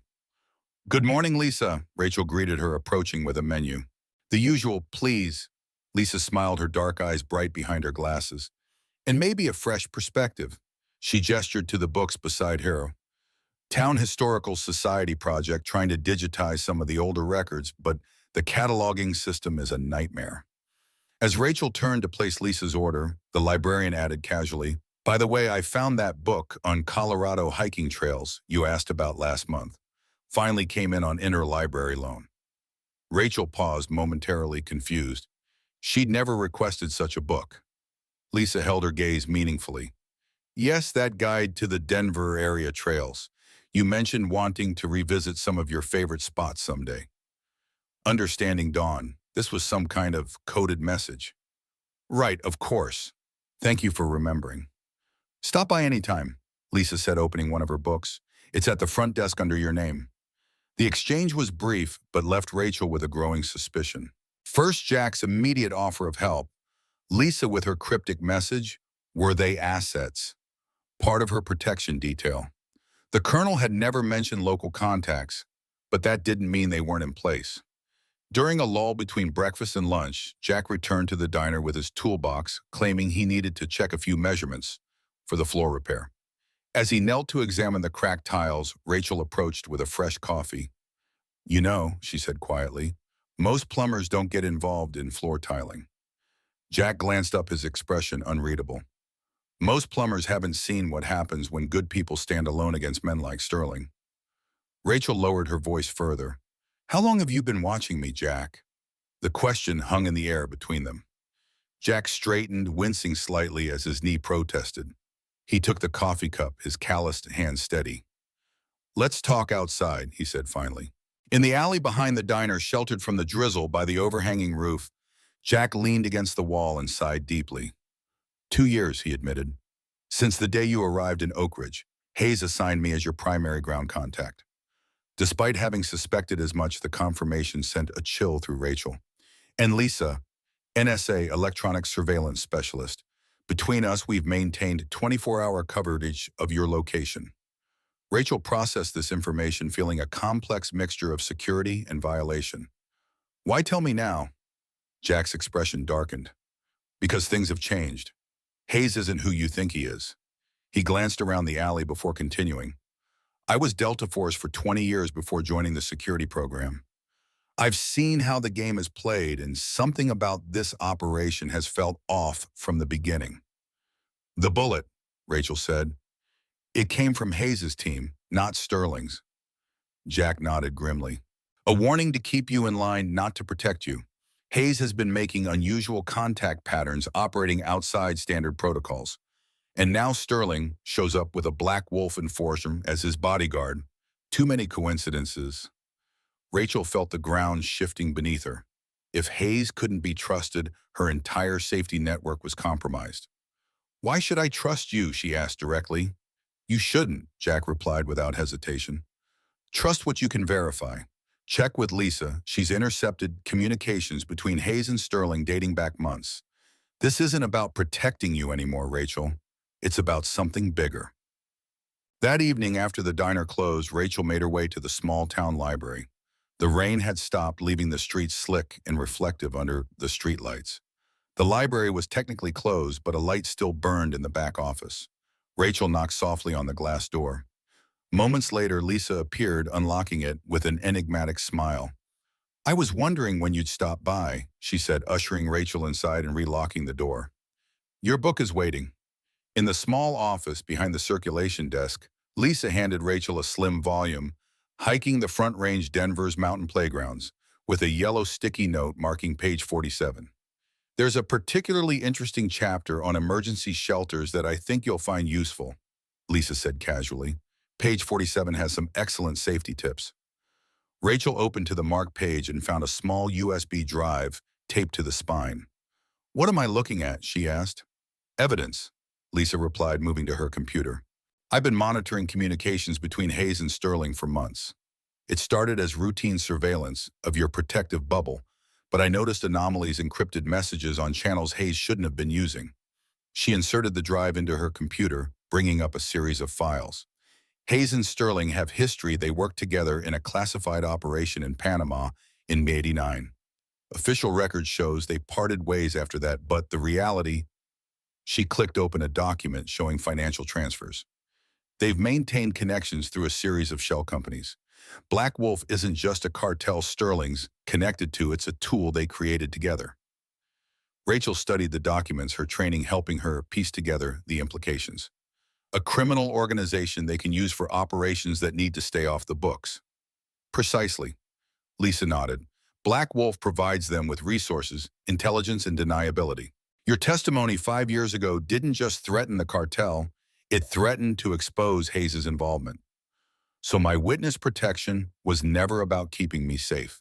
[SPEAKER 1] "Good morning, Lisa," Rachel greeted her, approaching with a menu. "The usual, please." Lisa smiled, her dark eyes bright behind her glasses. "And maybe a fresh perspective." She gestured to the books beside her. Town Historical Society project trying to digitize some of the older records, but the cataloging system is a nightmare. As Rachel turned to place Lisa's order, the librarian added casually, "By the way, I found that book on Colorado hiking trails you asked about last month. Finally came in on interlibrary loan." Rachel paused, momentarily confused. She'd never requested such a book. Lisa held her gaze meaningfully. "Yes, that guide to the Denver area trails. You mentioned wanting to revisit some of your favorite spots someday." Understanding dawned. This was some kind of coded message. "Right, of course. Thank you for remembering." "Stop by anytime," Lisa said, opening one of her books. "It's at the front desk under your name." The exchange was brief, but left Rachel with a growing suspicion. First, Jack's immediate offer of help. Lisa with her cryptic message. Were they assets? Part of her protection detail. The colonel had never mentioned local contacts, but that didn't mean they weren't in place. During a lull between breakfast and lunch, Jack returned to the diner with his toolbox, claiming he needed to check a few measurements for the floor repair. As he knelt to examine the cracked tiles, Rachel approached with a fresh coffee. "You know," she said quietly, "most plumbers don't get involved in floor tiling." Jack glanced up, his expression unreadable. "Most plumbers haven't seen what happens when good people stand alone against men like Sterling." Rachel lowered her voice further. "How long have you been watching me, Jack?" The question hung in the air between them. Jack straightened, wincing slightly as his knee protested. He took the coffee cup, his calloused hand steady. "Let's talk outside," he said finally. In the alley behind the diner, sheltered from the drizzle by the overhanging roof, Jack leaned against the wall and sighed deeply. 2 years, he admitted. "Since the day you arrived in Oak Ridge, Hayes assigned me as your primary ground contact." Despite having suspected as much, the confirmation sent a chill through Rachel. "And Lisa, NSA Electronic Surveillance Specialist. Between us, we've maintained 24-hour coverage of your location." Rachel processed this information, feeling a complex mixture of security and violation. "Why tell me now?" Jack's expression darkened. "Because things have changed. Hayes isn't who you think he is." He glanced around the alley before continuing. "I was Delta Force for 20 years before joining the security program. I've seen how the game is played, and something about this operation has felt off from the beginning." "The bullet," Rachel said. "It came from Hayes' team, not Sterling's." Jack nodded grimly. "A warning to keep you in line, not to protect you. Hayes has been making unusual contact patterns, operating outside standard protocols. And now Sterling shows up with a Black Wolf enforcer as his bodyguard. Too many coincidences." Rachel felt the ground shifting beneath her. If Hayes couldn't be trusted, her entire safety network was compromised. "Why should I trust you?" she asked directly. "You shouldn't," Jack replied without hesitation. "Trust what you can verify. Check with Lisa. She's intercepted communications between Hayes and Sterling dating back months. This isn't about protecting you anymore, Rachel. It's about something bigger." That evening, after the diner closed, Rachel made her way to the small town library. The rain had stopped, leaving the streets slick and reflective under the streetlights. The library was technically closed, but a light still burned in the back office. Rachel knocked softly on the glass door. Moments later, Lisa appeared, unlocking it with an enigmatic smile. I was wondering when you'd stop by, she said, ushering Rachel inside and relocking the door. Your book is waiting. In the small office behind the circulation desk, Lisa handed Rachel a slim volume, Hiking the Front Range Denver's Mountain Playgrounds, with a yellow sticky note marking page 47. There's a particularly interesting chapter on emergency shelters that I think you'll find useful, Lisa said casually. Page 47 has some excellent safety tips. Rachel opened to the marked page and found a small USB drive taped to the spine. What am I looking at? She asked. Evidence, Lisa replied, moving to her computer. I've been monitoring communications between Hayes and Sterling for months. It started as routine surveillance of your protective bubble, but I noticed anomalies in encrypted messages on channels Hayes shouldn't have been using. She inserted the drive into her computer, bringing up a series of files. Hayes and Sterling have history. They worked together in a classified operation in Panama in May '89. Official record shows they parted ways after that, but the reality, she clicked open a document showing financial transfers. They've maintained connections through a series of shell companies. Black Wolf isn't just a cartel Sterling's connected to, it's a tool they created together. Rachel studied the documents, her training helping her piece together the implications. A criminal organization they can use for operations that need to stay off the books. Precisely. Lisa nodded. Black Wolf provides them with resources, intelligence, and deniability. Your testimony 5 years ago didn't just threaten the cartel, it threatened to expose Hayes' involvement. So my witness protection was never about keeping me safe.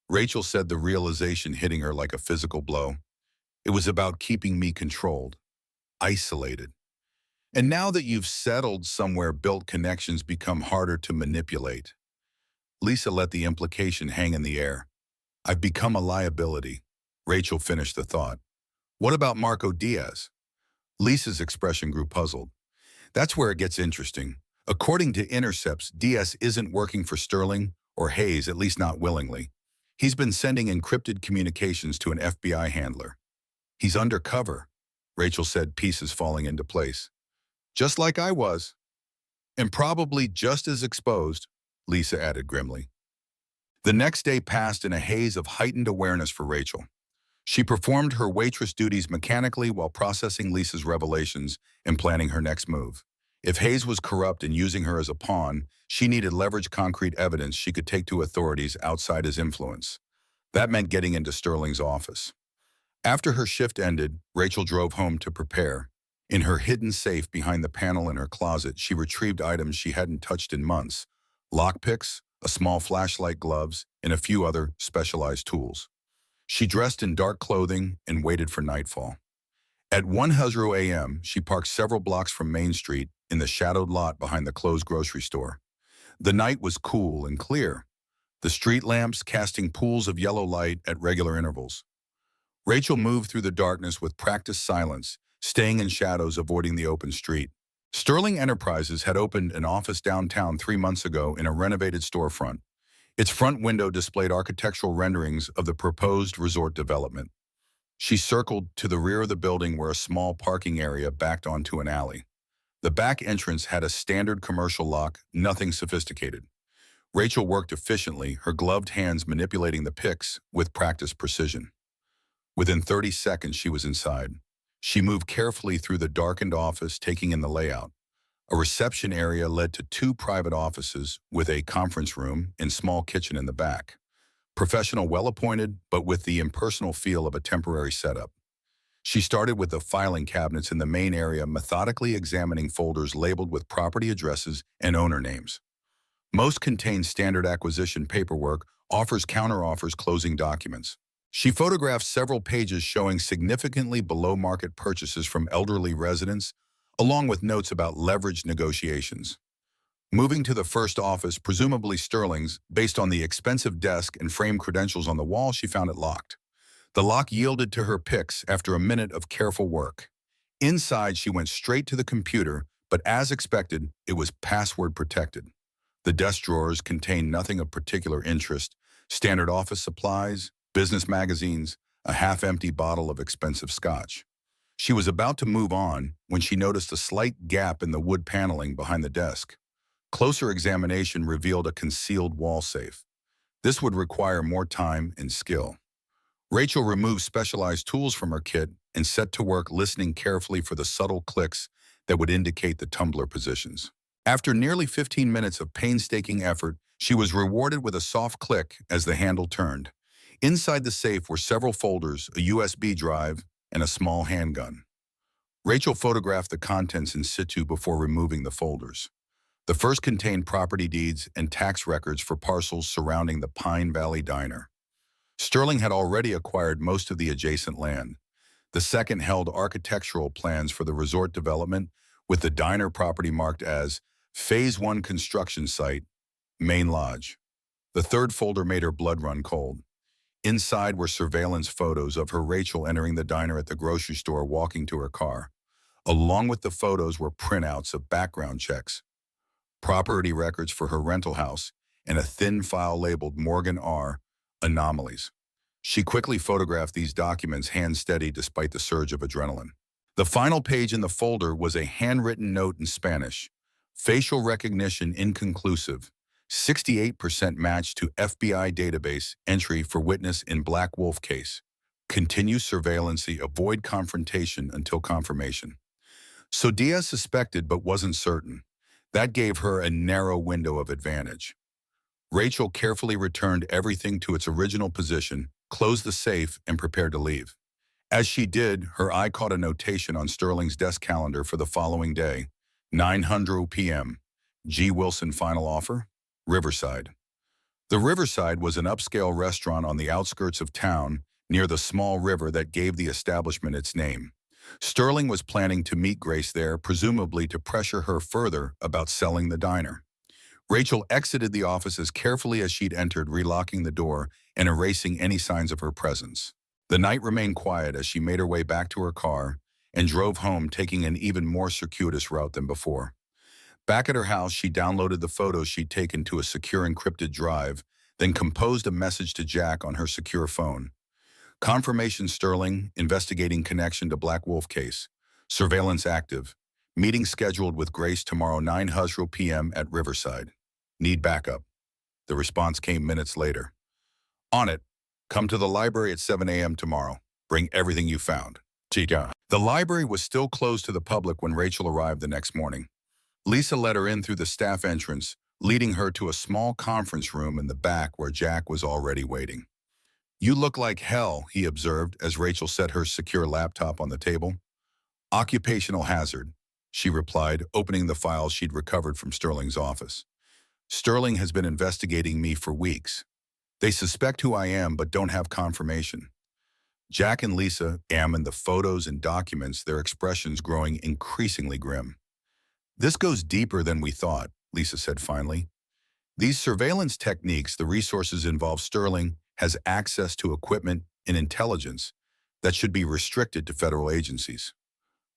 [SPEAKER 1] Rachel said, the realization hitting her like a physical blow. It was about keeping me controlled, isolated. And now that you've settled somewhere, built connections become harder to manipulate. Lisa let the implication hang in the air. I've become a liability. Rachel finished the thought. What about Marco Diaz? Lisa's expression grew puzzled. That's where it gets interesting. According to intercepts, Diaz isn't working for Sterling or Hayes, at least not willingly. He's been sending encrypted communications to an FBI handler. He's undercover, Rachel said, pieces falling into place. Just like I was. And probably just as exposed, Lisa added grimly. The next day passed in a haze of heightened awareness for Rachel. She performed her waitress duties mechanically while processing Lisa's revelations and planning her next move. If Hayes was corrupt and using her as a pawn, she needed leverage concrete evidence she could take to authorities outside his influence. That meant getting into Sterling's office. After her shift ended, Rachel drove home to prepare. In her hidden safe behind the panel in her closet, she retrieved items she hadn't touched in months. Lockpicks, a small flashlight, gloves, and a few other specialized tools. She dressed in dark clothing and waited for nightfall. At 1:00 a.m., she parked several blocks from Main Street in the shadowed lot behind the closed grocery store. The night was cool and clear, the street lamps casting pools of yellow light at regular intervals. Rachel moved through the darkness with practiced silence, staying in shadows, avoiding the open street. Sterling Enterprises had opened an office downtown 3 months ago in a renovated storefront. Its front window displayed architectural renderings of the proposed resort development. She circled to the rear of the building where a small parking area backed onto an alley. The back entrance had a standard commercial lock, nothing sophisticated. Rachel worked efficiently, her gloved hands manipulating the picks with practiced precision. Within 30 seconds, she was inside. She moved carefully through the darkened office, taking in the layout. A reception area led to 2 private offices with a conference room and small kitchen in the back. Professional, well-appointed, but with the impersonal feel of a temporary setup. She started with the filing cabinets in the main area, methodically examining folders labeled with property addresses and owner names. Most contained standard acquisition paperwork, offers, counteroffers, closing documents. She photographed several pages showing significantly below-market purchases from elderly residents, along with notes about leveraged negotiations. Moving to the first office, presumably Sterling's, based on the expensive desk and frame credentials on the wall, she found it locked. The lock yielded to her picks after a minute of careful work. Inside, she went straight to the computer, but as expected, it was password protected. The desk drawers contained nothing of particular interest: standard office supplies, business magazines, a half-empty bottle of expensive scotch. She was about to move on when she noticed a slight gap in the wood paneling behind the desk. Closer examination revealed a concealed wall safe. This would require more time and skill. Rachel removed specialized tools from her kit and set to work listening carefully for the subtle clicks that would indicate the tumbler positions. After nearly 15 minutes of painstaking effort, she was rewarded with a soft click as the handle turned. Inside the safe were several folders, a USB drive, and a small handgun. Rachel photographed the contents in situ before removing the folders. The first contained property deeds and tax records for parcels surrounding the Pine Valley Diner. Sterling had already acquired most of the adjacent land. The second held architectural plans for the resort development, with the diner property marked as Phase 1 Construction Site, Main Lodge. The third folder made her blood run cold. Inside were surveillance photos of her Rachel entering the diner at the grocery store walking to her car. Along with the photos were printouts of background checks, property records for her rental house, and a thin file labeled Morgan R. Anomalies. She quickly photographed these documents hand-steady despite the surge of adrenaline. The final page in the folder was a handwritten note in Spanish. Facial recognition inconclusive. 68% match to FBI database entry for witness in Black Wolf case. Continue surveillance, avoid confrontation until confirmation. So Diaz suspected but wasn't certain. That gave her a narrow window of advantage. Rachel carefully returned everything to its original position, closed the safe, and prepared to leave. As she did, her eye caught a notation on Sterling's desk calendar for the following day, 9:00 p.m. G. Wilson final offer, Riverside. The Riverside was an upscale restaurant on the outskirts of town, near the small river that gave the establishment its name. Sterling was planning to meet Grace there, presumably to pressure her further about selling the diner. Rachel exited the office as carefully as she'd entered, relocking the door and erasing any signs of her presence. The night remained quiet as she made her way back to her car and drove home, taking an even more circuitous route than before. Back at her house, she downloaded the photos she'd taken to a secure encrypted drive, then composed a message to Jack on her secure phone. Confirmation: Sterling, investigating connection to Black Wolf case. Surveillance active. Meeting scheduled with Grace tomorrow 9:00 p.m. at Riverside. Need backup. The response came minutes later. On it. Come to the library at 7 a.m. tomorrow. Bring everything you found. Chica. The library was still closed to the public when Rachel arrived the next morning. Lisa let her in through the staff entrance, leading her to a small conference room in the back where Jack was already waiting. You look like hell, he observed as Rachel set her secure laptop on the table. Occupational hazard, she replied, opening the files she'd recovered from Sterling's office. Sterling has been investigating me for weeks. They suspect who I am but don't have confirmation. Jack and Lisa examined the photos and documents, their expressions growing increasingly grim. This goes deeper than we thought, Lisa said finally. These surveillance techniques, the resources involve Sterling, has access to equipment and intelligence that should be restricted to federal agencies.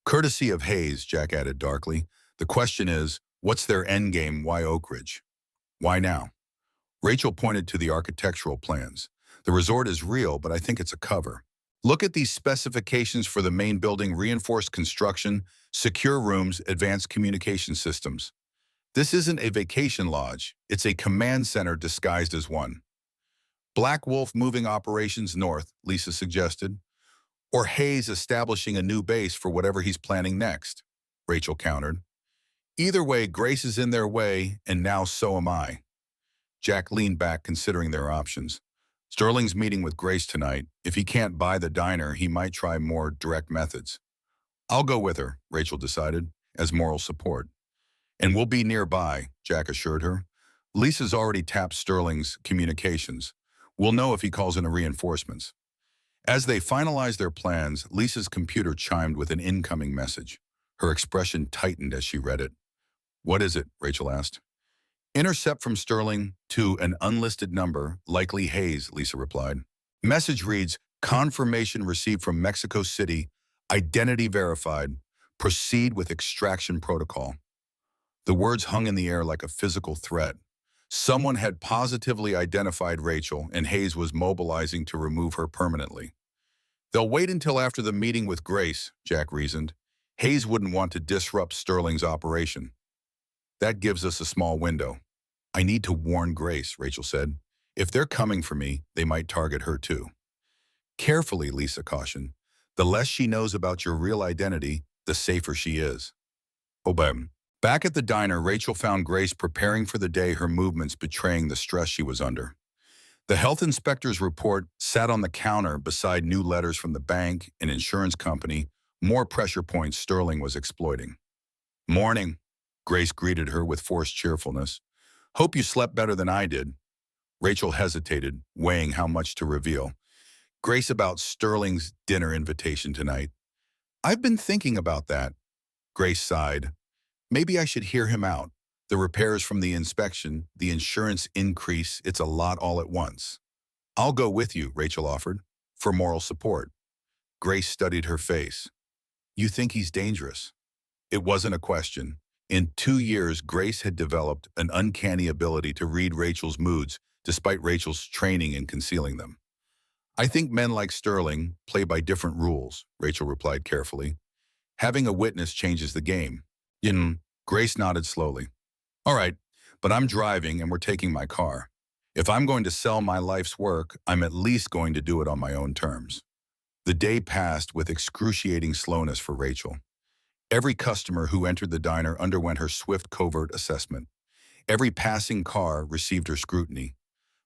[SPEAKER 1] Courtesy of Hayes, Jack added darkly. The question is, what's their endgame? Why Oak Ridge? Why now? Rachel pointed to the architectural plans. The resort is real, but I think it's a cover. Look at these specifications for the main building: reinforced construction, secure rooms, advanced communication systems. This isn't a vacation lodge. It's a command center disguised as one. Black Wolf moving operations north, Lisa suggested. Or Hayes establishing a new base for whatever he's planning next, Rachel countered. Either way, Grace is in their way, and now so am I. Jack leaned back, considering their options. Sterling's meeting with Grace tonight. If he can't buy the diner, he might try more direct methods. I'll go with her, Rachel decided, as moral support. And we'll be nearby, Jack assured her. Lisa's already tapped Sterling's communications. We'll know if he calls in reinforcements. As they finalized their plans, Lisa's computer chimed with an incoming message. Her expression tightened as she read it. What is it? Rachel asked. Intercept from Sterling to an unlisted number, likely Hayes, Lisa replied. Message reads, confirmation received from Mexico City, identity verified, proceed with extraction protocol. The words hung in the air like a physical threat. Someone had positively identified Rachel, and Hayes was mobilizing to remove her permanently. They'll wait until after the meeting with Grace, Jack reasoned. Hayes wouldn't want to disrupt Sterling's operation. That gives us a small window. I need to warn Grace, Rachel said. If they're coming for me, they might target her too. Carefully, Lisa cautioned. The less she knows about your real identity, the safer she is. Obem. Back at the diner, Rachel found Grace preparing for the day, her movements betraying the stress she was under. The health inspector's report sat on the counter beside new letters from the bank and insurance company, more pressure points Sterling was exploiting. Morning, Grace greeted her with forced cheerfulness. Hope you slept better than I did. Rachel hesitated, weighing how much to reveal. Grace, about Sterling's dinner invitation tonight. I've been thinking about that. Grace sighed. Maybe I should hear him out. The repairs from the inspection, the insurance increase, it's a lot all at once. I'll go with you, Rachel offered, for moral support. Grace studied her face. You think he's dangerous? It wasn't a question. In 2 years, Grace had developed an uncanny ability to read Rachel's moods, despite Rachel's training in concealing them. I think men like Sterling play by different rules, Rachel replied carefully. Having a witness changes the game. Grace nodded slowly. All right, but I'm driving and we're taking my car. If I'm going to sell my life's work, I'm at least going to do it on my own terms. The day passed with excruciating slowness for Rachel. Every customer who entered the diner underwent her swift covert assessment. Every passing car received her scrutiny.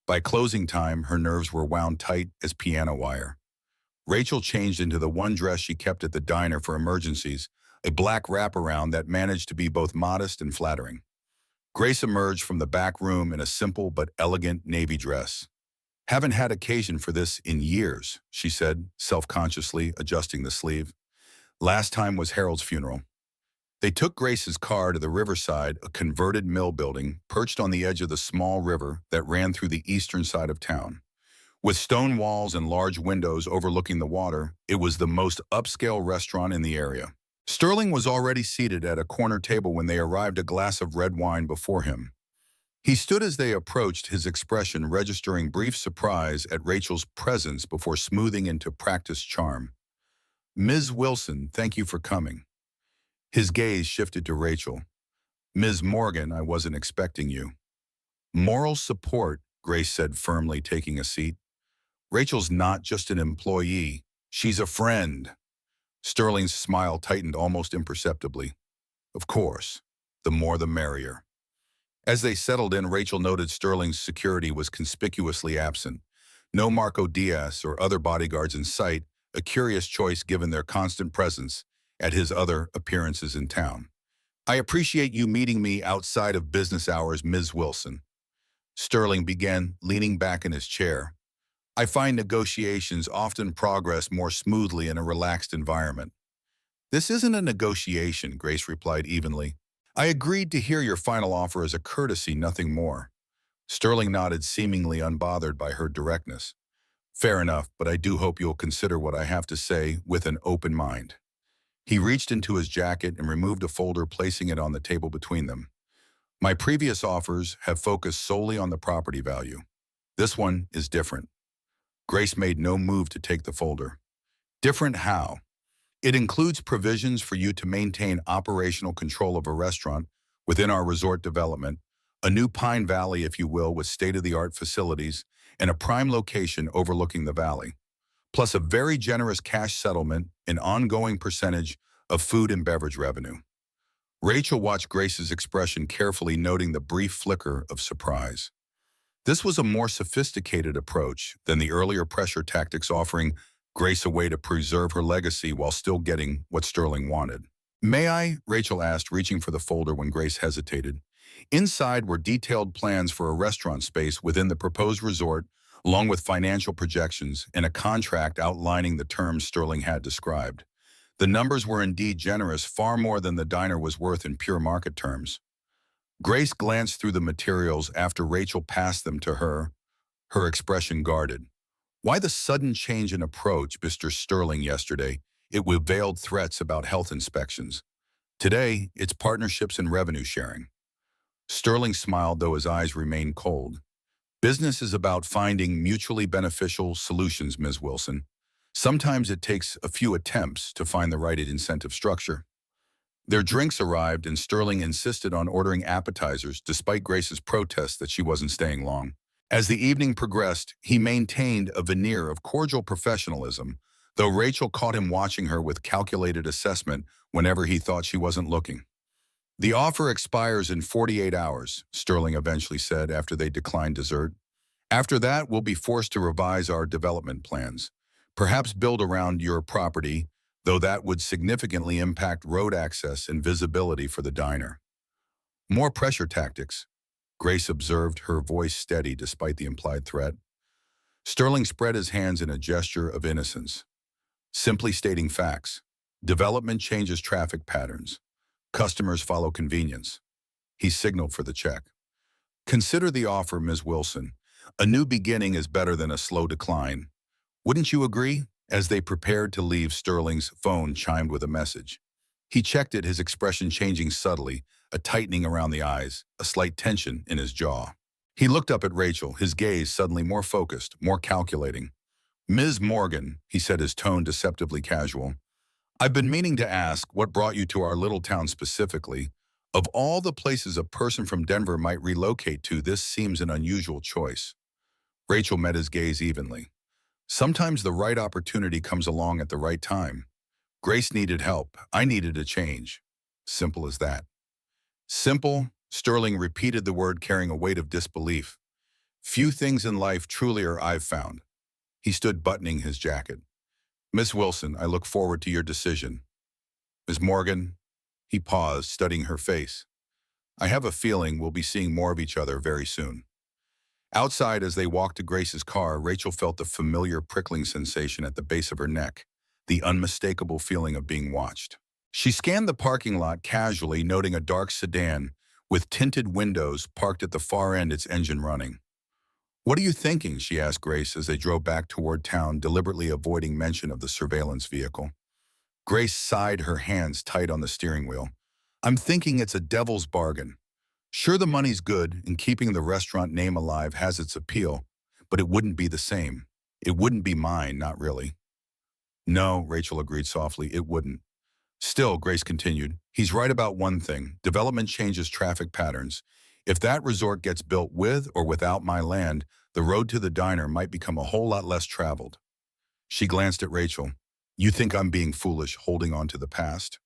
[SPEAKER 1] By closing time, her nerves were wound tight as piano wire. Rachel changed into the one dress she kept at the diner for emergencies, a black wraparound that managed to be both modest and flattering. Grace emerged from the back room in a simple but elegant navy dress. Haven't had occasion for this in years, she said, self-consciously adjusting the sleeve. Last time was Harold's funeral. They took Grace's car to the riverside, a converted mill building perched on the edge of the small river that ran through the eastern side of town. With stone walls and large windows overlooking the water, it was the most upscale restaurant in the area. Sterling was already seated at a corner table when they arrived, a glass of red wine before him. He stood as they approached, his expression registering brief surprise at Rachel's presence before smoothing into practiced charm. Ms. Wilson, thank you for coming. His gaze shifted to Rachel. Ms. Morgan, I wasn't expecting you. Moral support, Grace said firmly, taking a seat. Rachel's not just an employee, she's a friend. Sterling's smile tightened almost imperceptibly. Of course, the more the merrier. As they settled in, Rachel noted Sterling's security was conspicuously absent. No Marco Diaz or other bodyguards in sight, a curious choice given their constant presence at his other appearances in town. I appreciate you meeting me outside of business hours, Ms. Wilson. Sterling began, leaning back in his chair. I find negotiations often progress more smoothly in a relaxed environment. This isn't a negotiation, Grace replied evenly. I agreed to hear your final offer as a courtesy, nothing more. Sterling nodded, seemingly unbothered by her directness. Fair enough, but I do hope you'll consider what I have to say with an open mind. He reached into his jacket and removed a folder, placing it on the table between them. My previous offers have focused solely on the property value. This one is different. Grace made no move to take the folder. Different how? It includes provisions for you to maintain operational control of a restaurant within our resort development, a new Pine Valley, if you will, with state-of-the-art facilities, and a prime location overlooking the valley, plus a very generous cash settlement and ongoing percentage of food and beverage revenue. Rachel watched Grace's expression carefully, noting the brief flicker of surprise. This was a more sophisticated approach than the earlier pressure tactics, offering Grace a way to preserve her legacy while still getting what Sterling wanted. May I? Rachel asked, reaching for the folder when Grace hesitated. Inside were detailed plans for a restaurant space within the proposed resort, along with financial projections and a contract outlining the terms Sterling had described. The numbers were indeed generous, far more than the diner was worth in pure market terms. Grace glanced through the materials after Rachel passed them to her, her expression guarded. Why the sudden change in approach, Mr. Sterling? Yesterday, it veiled threats about health inspections. Today, it's partnerships and revenue sharing. Sterling smiled, though his eyes remained cold. Business is about finding mutually beneficial solutions, Ms. Wilson. Sometimes it takes a few attempts to find the right incentive structure. Their drinks arrived, and Sterling insisted on ordering appetizers despite Grace's protest that she wasn't staying long. As the evening progressed, he maintained a veneer of cordial professionalism, though Rachel caught him watching her with calculated assessment whenever he thought she wasn't looking. "The offer expires in 48 hours, Sterling eventually said after they declined dessert. "After that, we'll be forced to revise our development plans. Perhaps build around your property, though that would significantly impact road access and visibility for the diner." "More pressure tactics," Grace observed, her voice steady despite the implied threat. Sterling spread his hands in a gesture of innocence, simply stating facts. Development changes traffic patterns. Customers follow convenience. He signaled for the check. "Consider the offer, Ms. Wilson. A new beginning is better than a slow decline. Wouldn't you agree?" As they prepared to leave, Sterling's phone chimed with a message. He checked it, his expression changing subtly, a tightening around the eyes, a slight tension in his jaw. He looked up at Rachel, his gaze suddenly more focused, more calculating. "Ms. Morgan," he said, his tone deceptively casual, "I've been meaning to ask what brought you to our little town specifically. Of all the places a person from Denver might relocate to, this seems an unusual choice." Rachel met his gaze evenly. "Sometimes the right opportunity comes along at the right time. Grace needed help. I needed a change. Simple as that." "Simple?" Sterling repeated the word, carrying a weight of disbelief. "Few things in life truly are, I've found." He stood buttoning his jacket. "Miss Wilson, I look forward to your decision. Miss Morgan," he paused, studying her face, "I have a feeling we'll be seeing more of each other very soon." Outside, as they walked to Grace's car, Rachel felt the familiar prickling sensation at the base of her neck, the unmistakable feeling of being watched. She scanned the parking lot casually, noting a dark sedan with tinted windows parked at the far end, its engine running. "What are you thinking?" she asked Grace as they drove back toward town, deliberately avoiding mention of the surveillance vehicle. Grace sighed, her hands tight on the steering wheel. "I'm thinking it's a devil's bargain. Sure, the money's good, and keeping the restaurant name alive has its appeal, but it wouldn't be the same. It wouldn't be mine, not really." "No," Rachel agreed softly, "it wouldn't." "Still," Grace continued, "he's right about one thing. Development changes traffic patterns. If that resort gets built with or without my land, the road to the diner might become a whole lot less traveled." She glanced at Rachel. "You think I'm being foolish, holding on to the past?"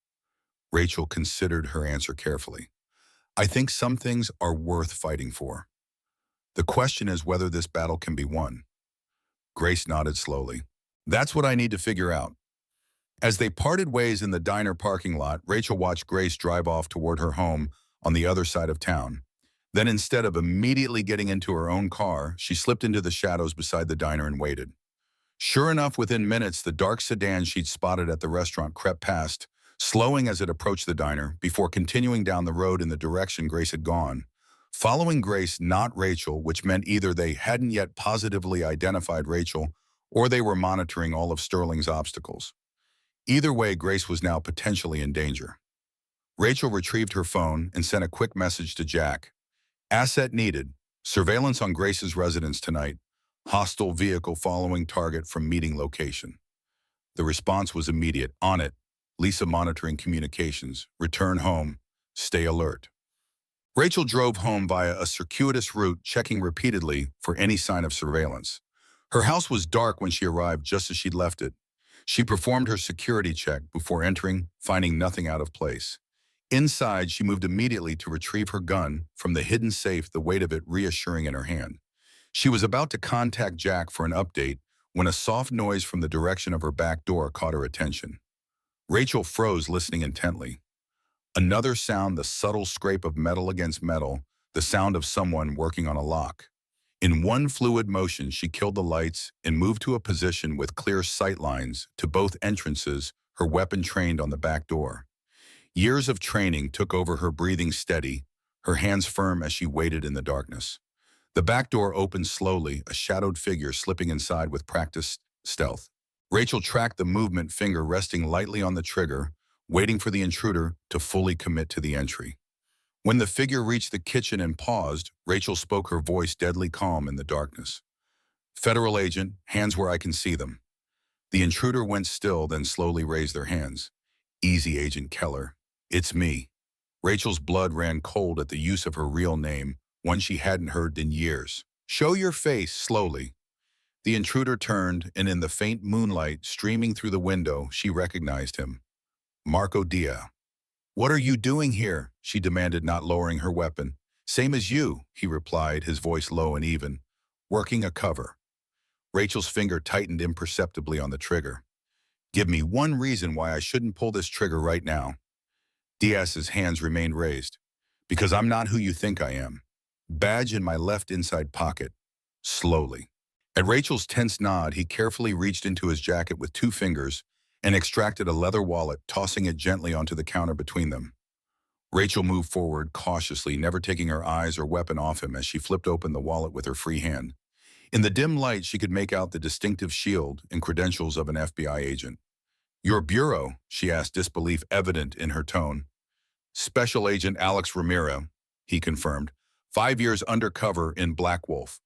[SPEAKER 1] Rachel considered her answer carefully. "I think some things are worth fighting for. The question is whether this battle can be won." Grace nodded slowly. "That's what I need to figure out." As they parted ways in the diner parking lot, Rachel watched Grace drive off toward her home on the other side of town. Then, instead of immediately getting into her own car, she slipped into the shadows beside the diner and waited. Sure enough, within minutes, the dark sedan she'd spotted at the restaurant crept past, slowing as it approached the diner, before continuing down the road in the direction Grace had gone. Following Grace, not Rachel, which meant either they hadn't yet positively identified Rachel or they were monitoring all of Sterling's obstacles. Either way, Grace was now potentially in danger. Rachel retrieved her phone and sent a quick message to Jack. "Asset needed. Surveillance on Grace's residence tonight. Hostile vehicle following target from meeting location." The response was immediate. "On it. Lisa monitoring communications. Return home. Stay alert." Rachel drove home via a circuitous route, checking repeatedly for any sign of surveillance. Her house was dark when she arrived, just as she'd left it. She performed her security check before entering, finding nothing out of place. Inside, she moved immediately to retrieve her gun from the hidden safe, the weight of it reassuring in her hand. She was about to contact Jack for an update when a soft noise from the direction of her back door caught her attention. Rachel froze, listening intently. Another sound, the subtle scrape of metal against metal, the sound of someone working on a lock. In one fluid motion, she killed the lights and moved to a position with clear sight lines to both entrances, her weapon trained on the back door. Years of training took over her, breathing steady, her hands firm as she waited in the darkness. The back door opened slowly, a shadowed figure slipping inside with practiced stealth. Rachel tracked the movement, finger resting lightly on the trigger, waiting for the intruder to fully commit to the entry. When the figure reached the kitchen and paused, Rachel spoke, her voice deadly calm in the darkness. "Federal agent, hands where I can see them." The intruder went still, then slowly raised their hands. "Easy, Agent Keller. It's me." Rachel's blood ran cold at the use of her real name, one she hadn't heard in years. Show your face slowly. The intruder turned, and in the faint moonlight streaming through the window, she recognized him. Marco Dia. What are you doing here? She demanded, not lowering her weapon. Same as you, he replied, his voice low and even. Working a cover. Rachel's finger tightened imperceptibly on the trigger. Give me one reason why I shouldn't pull this trigger right now. Diaz's hands remained raised. Because I'm not who you think I am. Badge in my left inside pocket. Slowly. At Rachel's tense nod, he carefully reached into his jacket with 2 fingers and extracted a leather wallet, tossing it gently onto the counter between them. Rachel moved forward cautiously, never taking her eyes or weapon off him as she flipped open the wallet with her free hand. In the dim light, she could make out the distinctive shield and credentials of an FBI agent. Your bureau? She asked, disbelief evident in her tone. Special Agent Alex Ramirez, he confirmed. 5 years undercover in Black Wolf.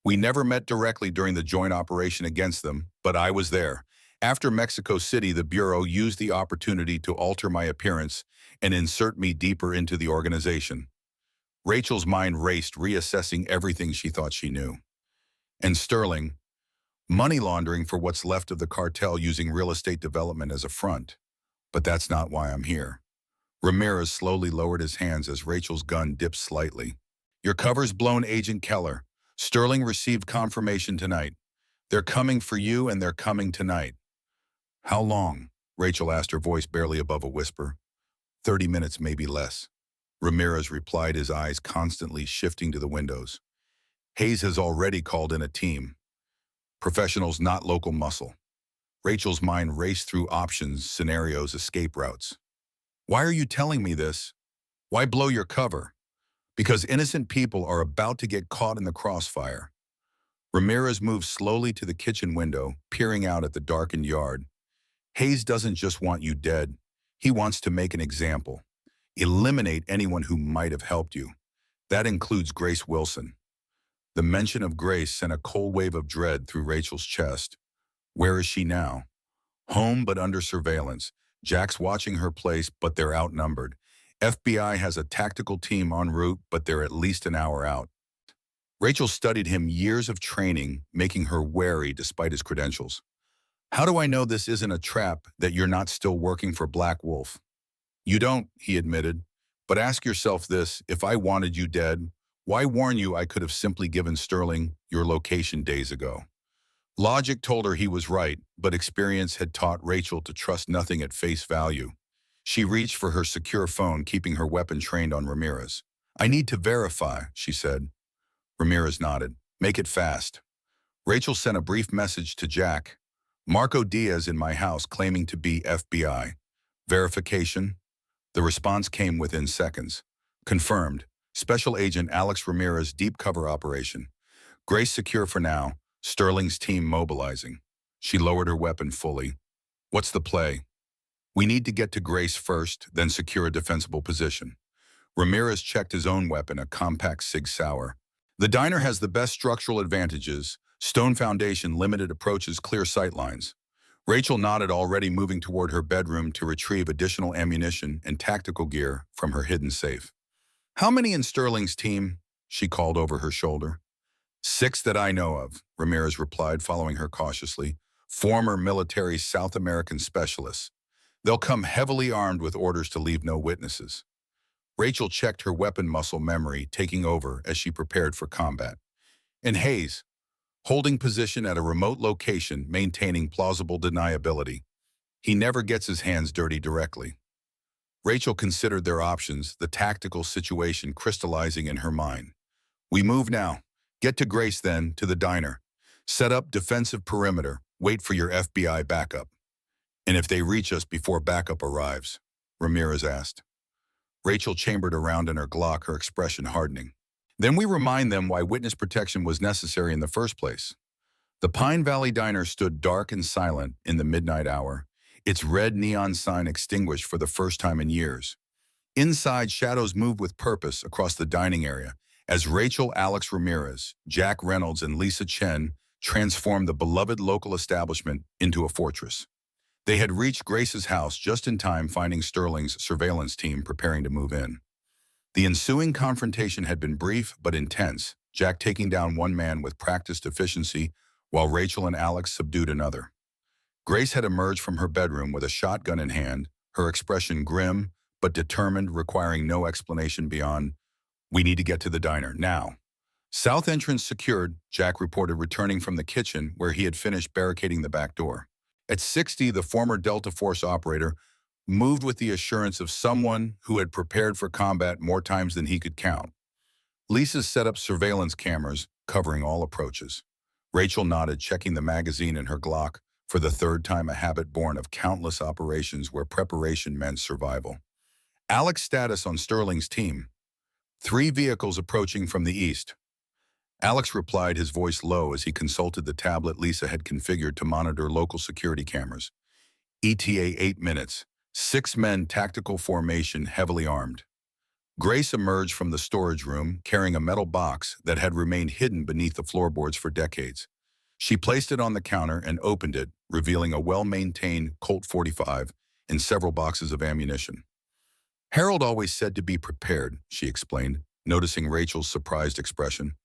[SPEAKER 1] We never met directly during the joint operation against them, but I was there. After Mexico City, the Bureau used the opportunity to alter my appearance and insert me deeper into the organization. Rachel's mind raced, reassessing everything she thought she knew. And Sterling, money laundering for what's left of the cartel using real estate development as a front. But that's not why I'm here. Ramirez slowly lowered his hands as Rachel's gun dipped slightly. Your cover's blown, Agent Keller. Sterling received confirmation tonight. They're coming for you, and they're coming tonight. How long? Rachel asked, her voice barely above a whisper. 30 minutes, maybe less. Ramirez replied, his eyes constantly shifting to the windows. Hayes has already called in a team. Professionals, not local muscle. Rachel's mind raced through options, scenarios, escape routes. Why are you telling me this? Why blow your cover? Because innocent people are about to get caught in the crossfire. Ramirez moved slowly to the kitchen window, peering out at the darkened yard. Hayes doesn't just want you dead. He wants to make an example. Eliminate anyone who might have helped you. That includes Grace Wilson. The mention of Grace sent a cold wave of dread through Rachel's chest. Where is she now? Home, but under surveillance. Jack's watching her place, but they're outnumbered. FBI has a tactical team en route, but they're at least an hour out. Rachel studied him, years of training, making her wary despite his credentials. How do I know this isn't a trap, that you're not still working for Black Wolf? You don't, he admitted. But ask yourself this, if I wanted you dead, why warn you? I could have simply given Sterling your location days ago. Logic told her he was right, but experience had taught Rachel to trust nothing at face value. She reached for her secure phone, keeping her weapon trained on Ramirez. I need to verify, she said. Ramirez nodded. Make it fast. Rachel sent a brief message to Jack. Marco Diaz in my house claiming to be FBI. Verification? The response came within seconds. Confirmed. Special Agent Alex Ramirez, deep cover operation. Grace secure for now. Sterling's team mobilizing. She lowered her weapon fully. What's the play? We need to get to Grace first, then secure a defensible position. Ramirez checked his own weapon, a compact Sig Sauer. The diner has the best structural advantages. Stone foundation, limited approaches, clear sight lines. Rachel nodded, already moving toward her bedroom to retrieve additional ammunition and tactical gear from her hidden safe. How many in Sterling's team? She called over her shoulder. 6 that I know of, Ramirez replied, following her cautiously. Former military South American specialists. They'll come heavily armed with orders to leave no witnesses. Rachel checked her weapon muscle memory, taking over as she prepared for combat. And Hayes, holding position at a remote location, maintaining plausible deniability. He never gets his hands dirty directly. Rachel considered their options, the tactical situation crystallizing in her mind. We move now. Get to Grace then, to the diner. Set up defensive perimeter. Wait for your FBI backup. And if they reach us before backup arrives? Ramirez asked. Rachel chambered around in her Glock, her expression hardening. Then we remind them why witness protection was necessary in the first place. The Pine Valley Diner stood dark and silent in the midnight hour, its red neon sign extinguished for the first time in years. Inside, shadows moved with purpose across the dining area as Rachel, Alex Ramirez, Jack Reynolds, and Lisa Chen transformed the beloved local establishment into a fortress. They had reached Grace's house just in time, finding Sterling's surveillance team preparing to move in. The ensuing confrontation had been brief but intense. Jack taking down one man with practiced efficiency while Rachel and Alex subdued another. Grace had emerged from her bedroom with a shotgun in hand, her expression grim but determined, requiring no explanation beyond, "We need to get to the diner, now." South entrance secured, Jack reported, returning from the kitchen where he had finished barricading the back door. At 60, the former Delta Force operator moved with the assurance of someone who had prepared for combat more times than he could count. Lisa set up surveillance cameras, covering all approaches. Rachel nodded, checking the magazine in her Glock, for the third time, a habit born of countless operations where preparation meant survival. Alex's status on Sterling's team. 3 vehicles approaching from the east. Alex replied, his voice low as he consulted the tablet Lisa had configured to monitor local security cameras. ETA 8 minutes. 6 men, tactical formation, heavily armed. Grace emerged from the storage room carrying a metal box that had remained hidden beneath the floorboards for decades. She placed it on the counter and opened it, revealing a well-maintained Colt 45 and several boxes of ammunition. "Harold always said to be prepared," she explained, noticing Rachel's surprised expression.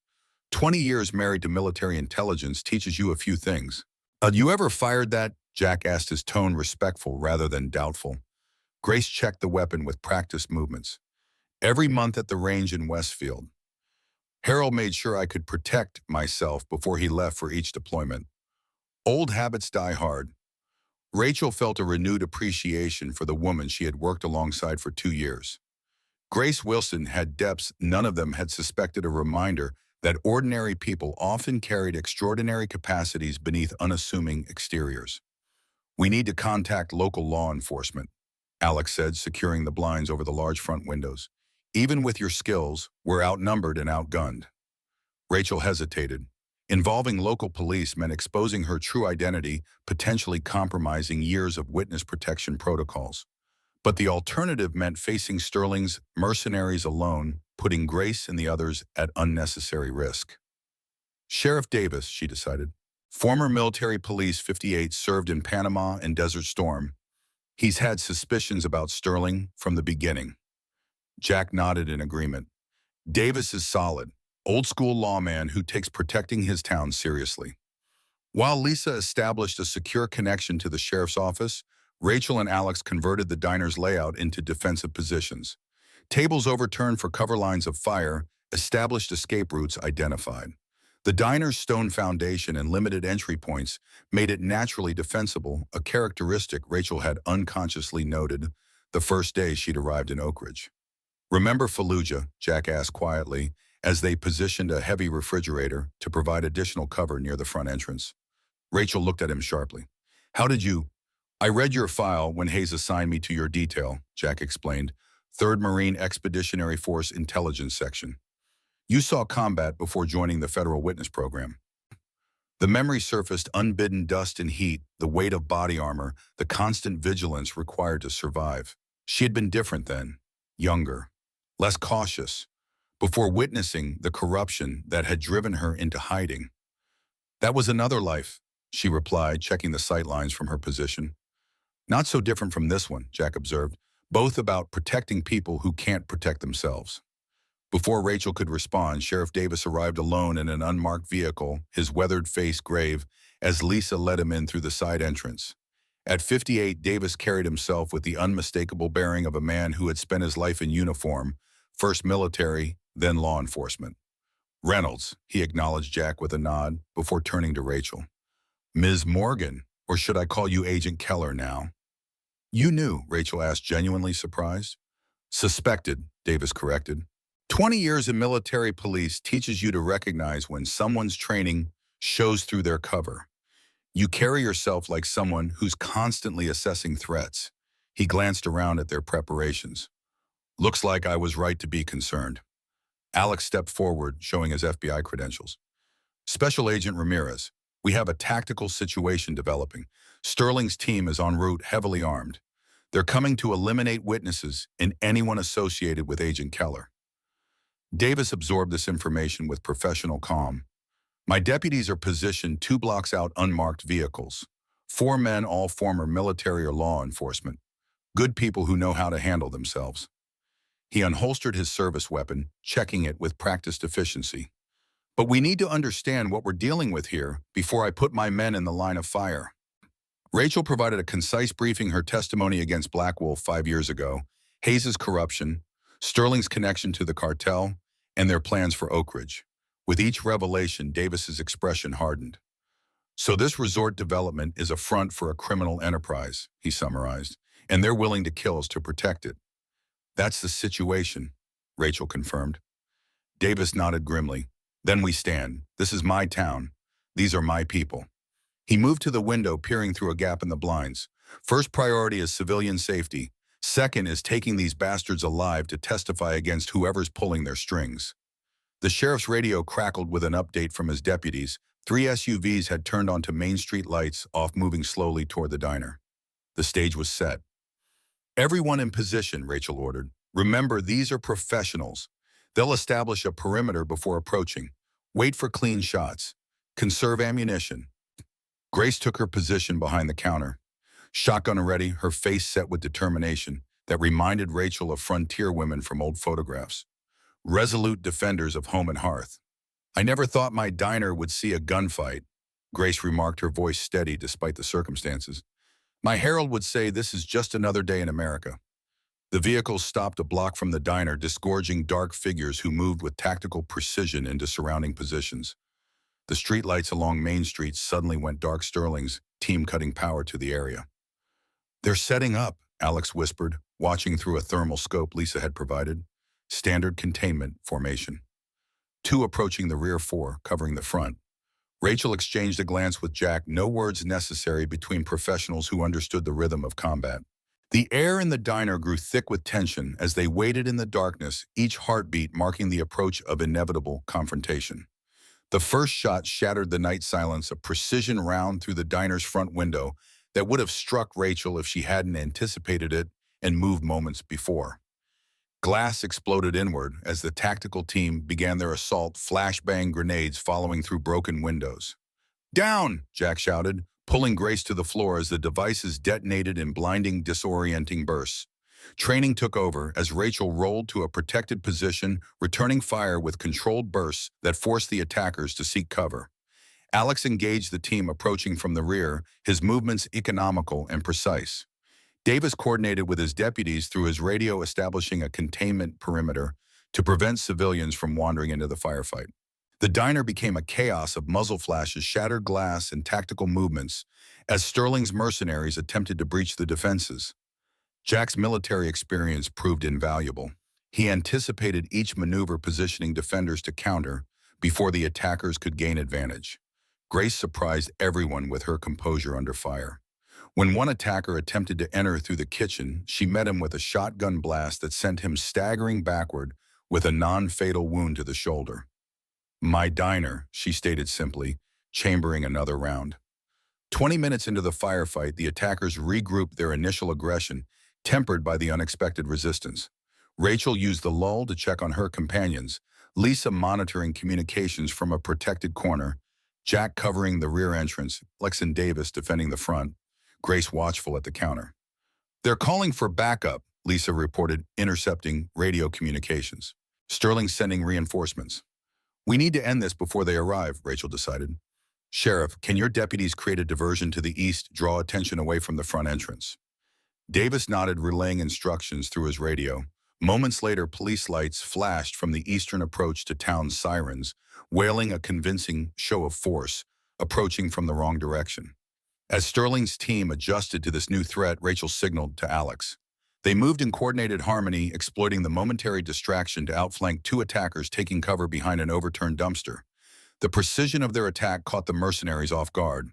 [SPEAKER 1] 20 years married to military intelligence teaches you a few things. You ever fired that?" Jack asked, his tone respectful rather than doubtful. Grace checked the weapon with practiced movements. "Every month at the range in Westfield. Harold made sure I could protect myself before he left for each deployment. Old habits die hard." Rachel felt a renewed appreciation for the woman she had worked alongside for 2 years. Grace Wilson had depths none of them had suspected, a reminder that ordinary people often carried extraordinary capacities beneath unassuming exteriors. "We need to contact local law enforcement," Alex said, securing the blinds over the large front windows. "Even with your skills, we're outnumbered and outgunned." Rachel hesitated. Involving local police meant exposing her true identity, potentially compromising years of witness protection protocols. But the alternative meant facing Sterling's mercenaries alone, putting Grace and the others at unnecessary risk. Sheriff Davis, she decided. Former military police 58, served in Panama and Desert Storm. He's had suspicions about Sterling from the beginning. Jack nodded in agreement. Davis is solid, old-school lawman who takes protecting his town seriously. While Lisa established a secure connection to the sheriff's office, Rachel and Alex converted the diner's layout into defensive positions. Tables overturned for cover lines of fire, established escape routes identified. The diner's stone foundation and limited entry points made it naturally defensible, a characteristic Rachel had unconsciously noted the first day she'd arrived in Oak Ridge. "Remember Fallujah?" Jack asked quietly, as they positioned a heavy refrigerator to provide additional cover near the front entrance. Rachel looked at him sharply. "How did you—" "I read your file when Hayes assigned me to your detail," Jack explained. 3rd Marine Expeditionary Force Intelligence Section. "You saw combat before joining the Federal Witness Program." The memory surfaced, unbidden dust and heat, the weight of body armor, the constant vigilance required to survive. She had been different then, younger, less cautious, before witnessing the corruption that had driven her into hiding. "That was another life," she replied, checking the sightlines from her position. "Not so different from this one," Jack observed, "both about protecting people who can't protect themselves." Before Rachel could respond, Sheriff Davis arrived alone in an unmarked vehicle, his weathered face grave, as Lisa led him in through the side entrance. At 58, Davis carried himself with the unmistakable bearing of a man who had spent his life in uniform, first military, then law enforcement. "Reynolds," he acknowledged Jack with a nod, before turning to Rachel. "Ms. Morgan, or should I call you Agent Keller now?" "You knew?" Rachel asked, genuinely surprised. "Suspected," Davis corrected. 20 years in military police teaches you to recognize when someone's training shows through their cover. You carry yourself like someone who's constantly assessing threats. He glanced around at their preparations. "Looks like I was right to be concerned." Alex stepped forward, showing his FBI credentials. "Special Agent Ramirez, we have a tactical situation developing. Sterling's team is en route, heavily armed. They're coming to eliminate witnesses and anyone associated with Agent Keller." Davis absorbed this information with professional calm. "My deputies are positioned 2 blocks out, unmarked vehicles. 4 men, all former military or law enforcement. Good people who know how to handle themselves." He unholstered his service weapon, checking it with practiced efficiency. But we need to understand what we're dealing with here before I put my men in the line of fire. Rachel provided a concise briefing her testimony against Black Wolf 5 years ago, Hayes' corruption, Sterling's connection to the cartel, and their plans for Oak Ridge. With each revelation, Davis's expression hardened. So this resort development is a front for a criminal enterprise, he summarized, and they're willing to kill us to protect it. That's the situation, Rachel confirmed. Davis nodded grimly. Then we stand. This is my town. These are my people. He moved to the window, peering through a gap in the blinds. First priority is civilian safety. Second is taking these bastards alive to testify against whoever's pulling their strings. The sheriff's radio crackled with an update from his deputies. 3 SUVs had turned onto Main Street lights, off moving slowly toward the diner. The stage was set. Everyone in position, Rachel ordered. Remember, these are professionals. They'll establish a perimeter before approaching. Wait for clean shots. Conserve ammunition. Grace took her position behind the counter. Shotgun ready, her face set with determination that reminded Rachel of frontier women from old photographs. Resolute defenders of home and hearth. I never thought my diner would see a gunfight, Grace remarked, her voice steady despite the circumstances. My herald would say this is just another day in America. The vehicle stopped a block from the diner, disgorging dark figures who moved with tactical precision into surrounding positions. The streetlights along Main Street suddenly went dark. Sterling's team cutting power to the area. They're setting up, Alex whispered, watching through a thermal scope Lisa had provided. Standard containment formation. 2 approaching the rear, 4 covering the front. Rachel exchanged a glance with Jack, no words necessary between professionals who understood the rhythm of combat. The air in the diner grew thick with tension as they waited in the darkness, each heartbeat marking the approach of inevitable confrontation. The first shot shattered the night silence, a precision round through the diner's front window that would have struck Rachel if she hadn't anticipated it and moved moments before. Glass exploded inward as the tactical team began their assault, flashbang grenades following through broken windows. Down, Jack shouted, pulling Grace to the floor as the devices detonated in blinding, disorienting bursts. Training took over as Rachel rolled to a protected position, returning fire with controlled bursts that forced the attackers to seek cover. Alex engaged the team approaching from the rear, his movements economical and precise. Davis coordinated with his deputies through his radio, establishing a containment perimeter to prevent civilians from wandering into the firefight. The diner became a chaos of muzzle flashes, shattered glass, and tactical movements as Sterling's mercenaries attempted to breach the defenses. Jack's military experience proved invaluable. He anticipated each maneuver, positioning defenders to counter before the attackers could gain advantage. Grace surprised everyone with her composure under fire. When one attacker attempted to enter through the kitchen, she met him with a shotgun blast that sent him staggering backward with a non-fatal wound to the shoulder. My diner, she stated simply, chambering another round. 20 minutes into the firefight, the attackers regrouped, their initial aggression tempered by the unexpected resistance. Rachel used the lull to check on her companions, Lisa monitoring communications from a protected corner, Jack covering the rear entrance, Lex and Davis defending the front, Grace watchful at the counter. They're calling for backup, Lisa reported, intercepting radio communications. Sterling sending reinforcements. We need to end this before they arrive, Rachel decided. Sheriff, can your deputies create a diversion to the east, draw attention away from the front entrance? Davis nodded, relaying instructions through his radio. Moments later, police lights flashed from the eastern approach to town, sirens, wailing a convincing show of force, approaching from the wrong direction. As Sterling's team adjusted to this new threat, Rachel signaled to Alex. They moved in coordinated harmony, exploiting the momentary distraction to outflank 2 attackers taking cover behind an overturned dumpster. The precision of their attack caught the mercenaries off guard.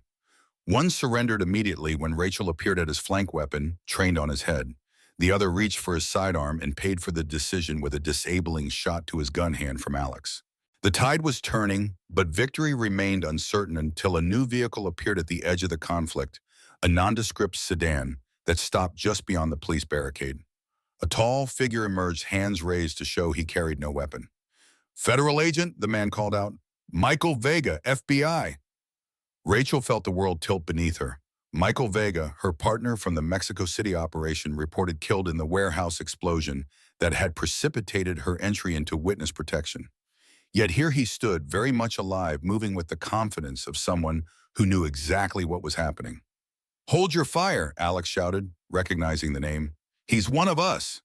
[SPEAKER 1] One surrendered immediately when Rachel appeared at his flank weapon, trained on his head. The other reached for his sidearm and paid for the decision with a disabling shot to his gun hand from Alex. The tide was turning, but victory remained uncertain until a new vehicle appeared at the edge of the conflict, a nondescript sedan that stopped just beyond the police barricade. A tall figure emerged, hands raised to show he carried no weapon. Federal agent, the man called out. Michael Vega, FBI. Rachel felt the world tilt beneath her. Michael Vega, her partner from the Mexico City operation, reported killed in the warehouse explosion that had precipitated her entry into witness protection. Yet here he stood, very much alive, moving with the confidence of someone who knew exactly what was happening. "Hold your fire," Alex shouted, recognizing the name. "He's one of us."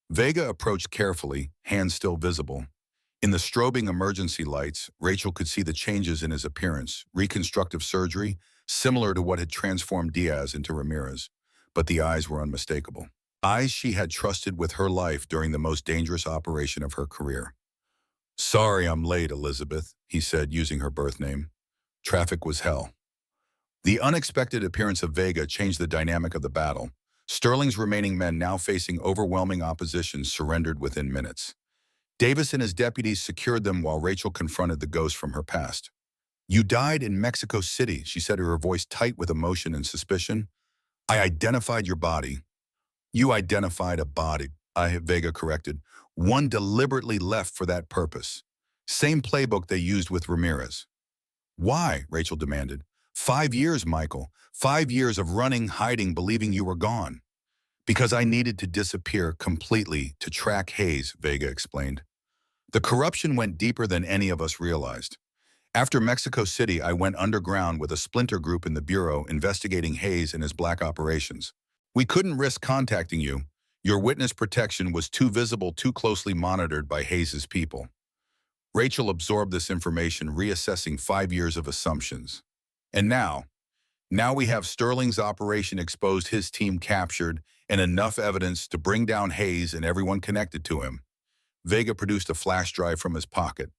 [SPEAKER 1] Vega approached carefully, hands still visible. In the strobing emergency lights, Rachel could see the changes in his appearance, reconstructive surgery, similar to what had transformed Diaz into Ramirez. But the eyes were unmistakable. Eyes she had trusted with her life during the most dangerous operation of her career. "Sorry I'm late, Elizabeth," he said, using her birth name. "Traffic was hell." The unexpected appearance of Vega changed the dynamic of the battle. Sterling's remaining men, now facing overwhelming opposition, surrendered within minutes. Davis and his deputies secured them while Rachel confronted the ghost from her past. "You died in Mexico City," she said, her voice tight with emotion and suspicion. "I identified your body." "You identified a body," Vega corrected. "One deliberately left for that purpose. Same playbook they used with Ramirez." "Why?" Rachel demanded. "5 years, Michael. 5 years of running, hiding, believing you were gone." "Because I needed to disappear completely to track Hayes," Vega explained. "The corruption went deeper than any of us realized. After Mexico City, I went underground with a splinter group in the Bureau investigating Hayes and his black operations. We couldn't risk contacting you. Your witness protection was too visible, too closely monitored by Hayes's people." Rachel absorbed this information, reassessing 5 years of assumptions. And now we have Sterling's operation exposed, his team captured, and enough evidence to bring down Hayes and everyone connected to him. Vega produced a flash drive from his pocket.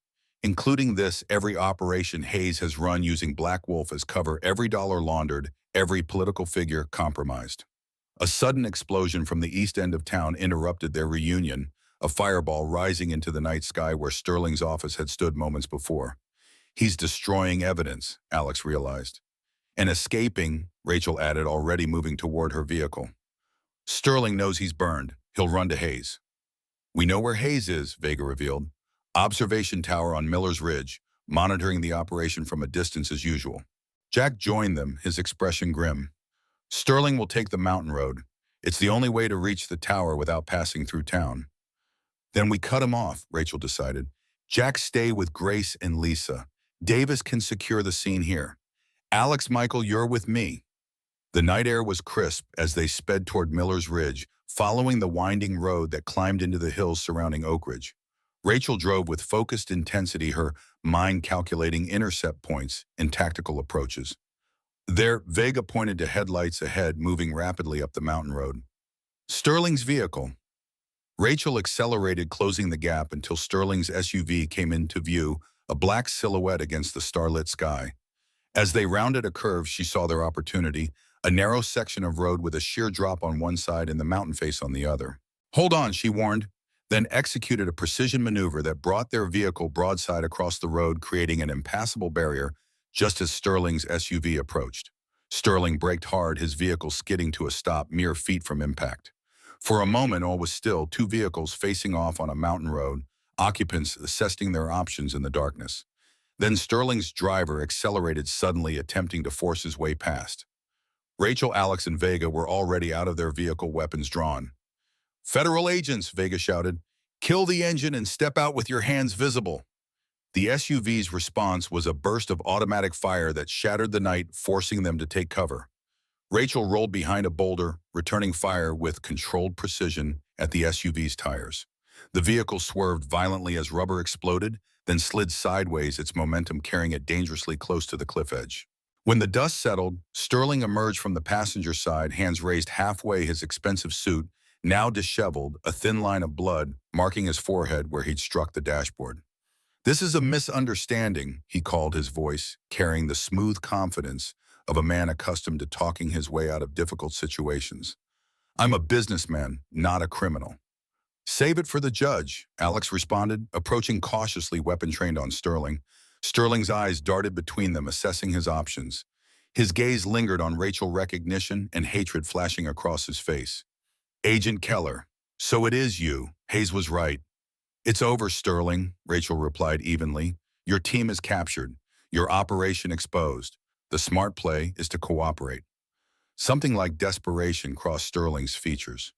[SPEAKER 1] "Including this, every operation Hayes has run using Black Wolf as cover, every dollar laundered, every political figure compromised." A sudden explosion from the east end of town interrupted their reunion, a fireball rising into the night sky where Sterling's office had stood moments before. "He's destroying evidence," Alex realized. "And escaping," Rachel added, already moving toward her vehicle. "Sterling knows he's burned. He'll run to Hayes." "We know where Hayes is," Vega revealed. "Observation tower on Miller's Ridge, monitoring the operation from a distance as usual." Jack joined them, his expression grim. "Sterling will take the mountain road. It's the only way to reach the tower without passing through town." "Then we cut him off," Rachel decided. "Jack, stay with Grace and Lisa. Davis can secure the scene here. Alex, Michael, you're with me." The night air was crisp as they sped toward Miller's Ridge, following the winding road that climbed into the hills surrounding Oak Ridge. Rachel drove with focused intensity, her mind calculating intercept points and tactical approaches. There, Vega pointed to headlights ahead, moving rapidly up the mountain road. "Sterling's vehicle." Rachel accelerated, closing the gap until Sterling's SUV came into view, a black silhouette against the starlit sky. As they rounded a curve, she saw their opportunity, a narrow section of road with a sheer drop on one side and the mountain face on the other. "Hold on," she warned, then executed a precision maneuver that brought their vehicle broadside across the road, creating an impassable barrier just as Sterling's SUV approached. Sterling braked hard, his vehicle skidding to a stop mere feet from impact. For a moment, all was still, two vehicles facing off on a mountain road, occupants assessing their options in the darkness. Then Sterling's driver accelerated suddenly, attempting to force his way past. Rachel, Alex, and Vega were already out of their vehicle, weapons drawn. "Federal agents," Vega shouted. "Kill the engine and step out with your hands visible." The SUV's response was a burst of automatic fire that shattered the night, forcing them to take cover. Rachel rolled behind a boulder, returning fire with controlled precision at the SUV's tires. The vehicle swerved violently as rubber exploded, then slid sideways, its momentum carrying it dangerously close to the cliff edge. When the dust settled, Sterling emerged from the passenger side, hands raised halfway, his expensive suit, now disheveled, a thin line of blood marking his forehead where he'd struck the dashboard. "This is a misunderstanding," he called, his voice carrying the smooth confidence of a man accustomed to talking his way out of difficult situations. "I'm a businessman, not a criminal." "Save it for the judge," Alex responded, approaching cautiously, weapon trained on Sterling. Sterling's eyes darted between them, assessing his options. His gaze lingered on Rachel, recognition and hatred flashing across his face. "Agent Keller, so it is you. Hayes was right." "It's over, Sterling," Rachel replied evenly. "Your team is captured. Your operation exposed. The smart play is to cooperate." Something like desperation crossed Sterling's features.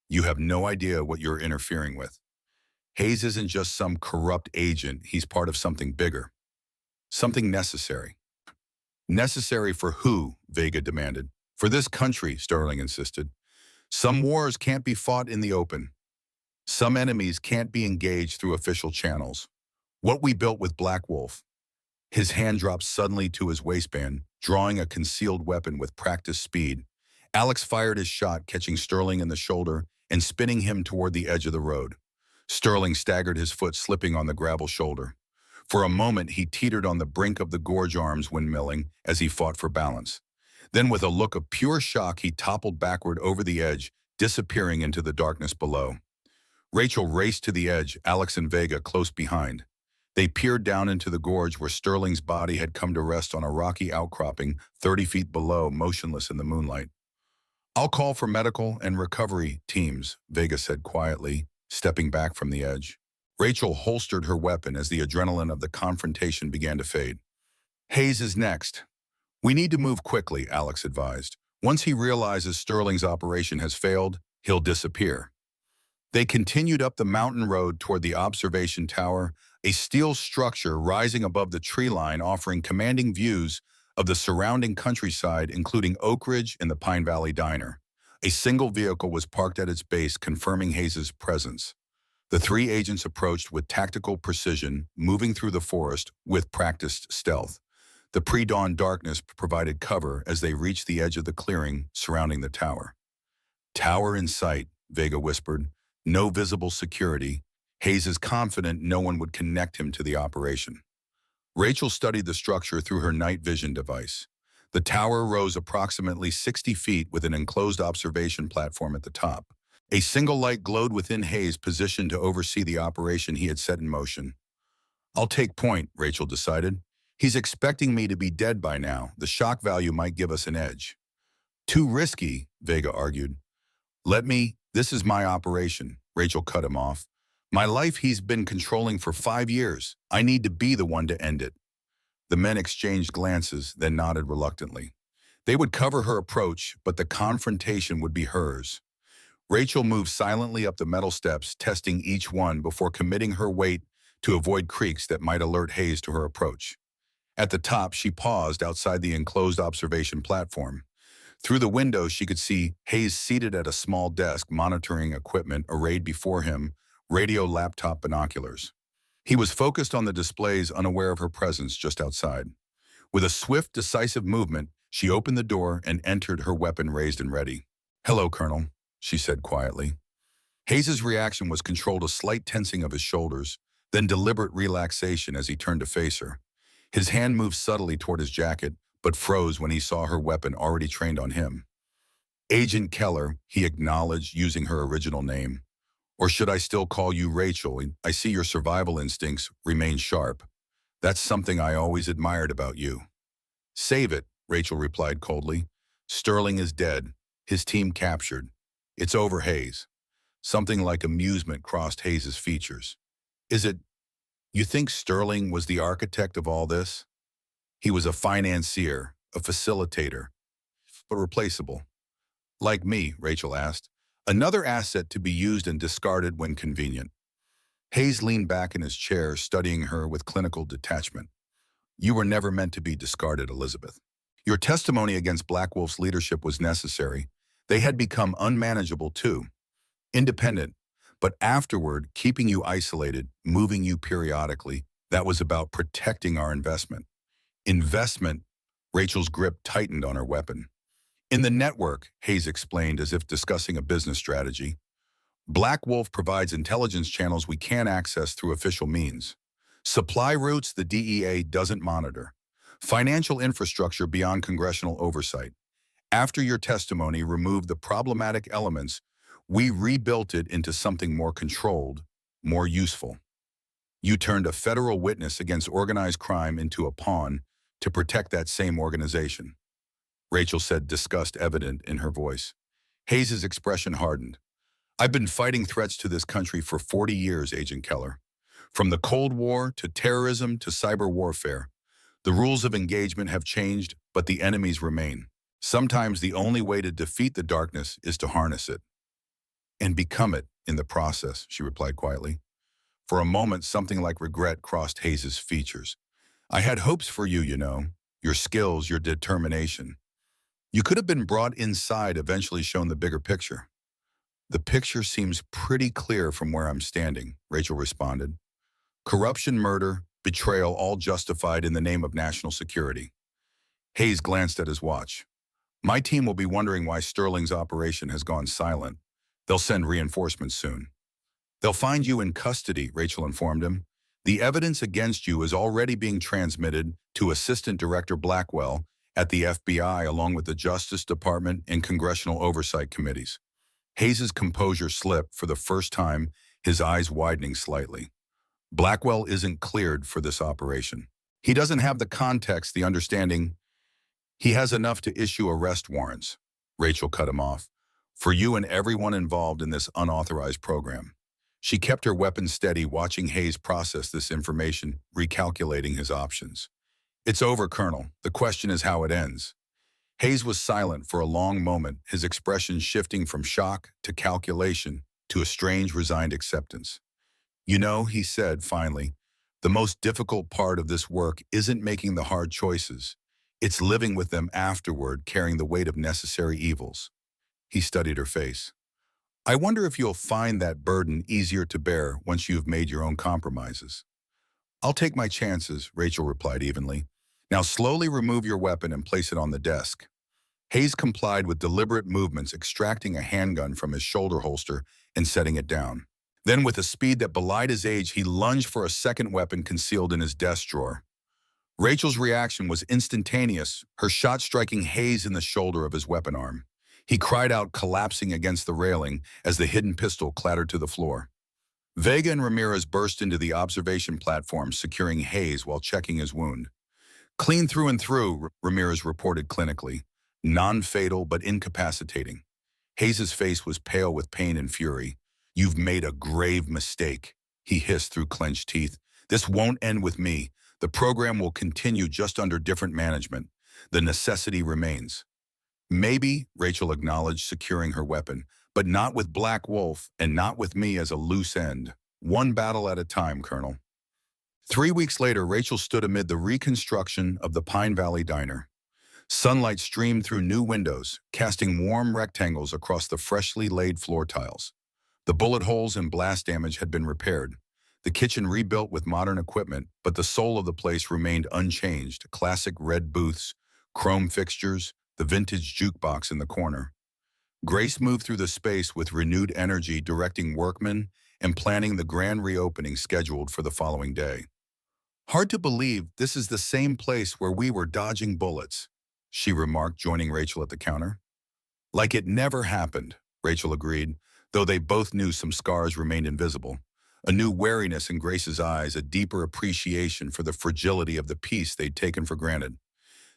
[SPEAKER 1] "You have no idea what you're interfering with." Hayes isn't just some corrupt agent, he's part of something bigger. Something necessary. Necessary for who? Vega demanded. For this country, Sterling insisted. Some wars can't be fought in the open. Some enemies can't be engaged through official channels. What we built with Black Wolf. His hand dropped suddenly to his waistband, drawing a concealed weapon with practiced speed. Alex fired his shot, catching Sterling in the shoulder and spinning him toward the edge of the road. Sterling staggered, his foot slipping on the gravel shoulder. For a moment, he teetered on the brink of the gorge, arms windmilling as he fought for balance. Then, with a look of pure shock, he toppled backward over the edge, disappearing into the darkness below. Rachel raced to the edge, Alex and Vega close behind. They peered down into the gorge where Sterling's body had come to rest on a rocky outcropping 30 feet below, motionless in the moonlight. "I'll call for medical and recovery teams," Vega said quietly, stepping back from the edge. Rachel holstered her weapon as the adrenaline of the confrontation began to fade. "Hayes is next. We need to move quickly," Alex advised. "Once he realizes Sterling's operation has failed, he'll disappear." They continued up the mountain road toward the observation tower, a steel structure rising above the tree line offering commanding views of the surrounding countryside, including Oak Ridge and the Pine Valley Diner. A single vehicle was parked at its base, confirming Hayes' presence. The three agents approached with tactical precision, moving through the forest with practiced stealth. The pre-dawn darkness provided cover as they reached the edge of the clearing surrounding the tower. "Tower in sight," Vega whispered. "No visible security." Hayes is confident no one would connect him to the operation. Rachel studied the structure through her night vision device. The tower rose approximately 60 feet with an enclosed observation platform at the top. A single light glowed within Hayes, positioned to oversee the operation he had set in motion. "I'll take point," Rachel decided. "He's expecting me to be dead by now. The shock value might give us an edge." "Too risky," Vega argued. This is my operation," Rachel cut him off. "My life he's been controlling for 5 years. I need to be the one to end it." The men exchanged glances, then nodded reluctantly. They would cover her approach, but the confrontation would be hers. Rachel moved silently up the metal steps, testing each one before committing her weight to avoid creaks that might alert Hayes to her approach. At the top, she paused outside the enclosed observation platform. Through the window, she could see Hayes seated at a small desk, monitoring equipment arrayed before him, radio, laptop, binoculars. He was focused on the displays, unaware of her presence just outside. With a swift, decisive movement, she opened the door and entered, her weapon raised and ready. "Hello, Colonel," she said quietly. Hayes' reaction was controlled, a slight tensing of his shoulders, then deliberate relaxation as he turned to face her. His hand moved subtly toward his jacket, but froze when he saw her weapon already trained on him. "Agent Keller," he acknowledged, using her original name. "Or should I still call you Rachel? I see your survival instincts remain sharp. That's something I always admired about you." "Save it," Rachel replied coldly. "Sterling is dead. His team captured. It's over, Hayes." Something like amusement crossed Hayes' features. You think Sterling was the architect of all this?" "He was a financier, a facilitator, but replaceable." "Like me?" Rachel asked. "Another asset to be used and discarded when convenient." Hayes leaned back in his chair, studying her with clinical detachment. "You were never meant to be discarded, Elizabeth. Your testimony against Black Wolf's leadership was necessary. They had become unmanageable too. Independent, but afterward, keeping you isolated, moving you periodically, that was about protecting our investment." "Investment?" Rachel's grip tightened on her weapon. "In the network," Hayes explained as if discussing a business strategy. "Black Wolf provides intelligence channels we can't access through official means. Supply routes the DEA doesn't monitor. Financial infrastructure beyond congressional oversight. After your testimony removed the problematic elements, we rebuilt it into something more controlled, more useful. You turned a federal witness against organized crime into a pawn to protect that same organization." Rachel said, disgust evident in her voice. Hayes' expression hardened. "I've been fighting threats to this country for 40 years, Agent Keller. From the Cold War to terrorism to cyber warfare. The rules of engagement have changed, but the enemies remain. Sometimes the only way to defeat the darkness is to harness it." "And become it in the process," she replied quietly. For a moment, something like regret crossed Hayes's features. I had hopes for you, your skills, your determination. You could have been brought inside, eventually shown the bigger picture. The picture seems pretty clear from where I'm standing, Rachel responded. Corruption, murder, betrayal, all justified in the name of national security. Hayes glanced at his watch. My team will be wondering why Sterling's operation has gone silent. They'll send reinforcements soon. They'll find you in custody, Rachel informed him. The evidence against you is already being transmitted to Assistant Director Blackwell at the FBI along with the Justice Department and congressional oversight committees. Hayes's composure slipped for the first time, his eyes widening slightly. Blackwell isn't cleared for this operation. He doesn't have the context, the understanding. He has enough to issue arrest warrants. Rachel cut him off. For you and everyone involved in this unauthorized program. She kept her weapon steady, watching Hayes process this information, recalculating his options. It's over, Colonel. The question is how it ends. Hayes was silent for a long moment, his expression shifting from shock to calculation to a strange, resigned acceptance. He said, finally, the most difficult part of this work isn't making the hard choices. It's living with them afterward, carrying the weight of necessary evils. He studied her face. I wonder if you'll find that burden easier to bear once you've made your own compromises. I'll take my chances, Rachel replied evenly. Now slowly remove your weapon and place it on the desk. Hayes complied with deliberate movements, extracting a handgun from his shoulder holster and setting it down. Then, with a speed that belied his age, he lunged for a second weapon concealed in his desk drawer. Rachel's reaction was instantaneous, her shot striking Hayes in the shoulder of his weapon arm. He cried out, collapsing against the railing as the hidden pistol clattered to the floor. Vega and Ramirez burst into the observation platform, securing Hayes while checking his wound. Clean through and through, Ramirez reported clinically. Non-fatal but incapacitating. Hayes's face was pale with pain and fury. You've made a grave mistake, he hissed through clenched teeth. This won't end with me. The program will continue just under different management. The necessity remains. Maybe, Rachel acknowledged, securing her weapon, but not with Black Wolf and not with me as a loose end. One battle at a time, Colonel. 3 weeks later, Rachel stood amid the reconstruction of the Pine Valley Diner. Sunlight streamed through new windows, casting warm rectangles across the freshly laid floor tiles. The bullet holes and blast damage had been repaired. The kitchen rebuilt with modern equipment, but the soul of the place remained unchanged. Classic red booths, chrome fixtures, the vintage jukebox in the corner. Grace moved through the space with renewed energy, directing workmen and planning the grand reopening scheduled for the following day. Hard to believe this is the same place where we were dodging bullets, she remarked, joining Rachel at the counter. Like it never happened, Rachel agreed, though they both knew some scars remained invisible. A new wariness in Grace's eyes, a deeper appreciation for the fragility of the peace they'd taken for granted.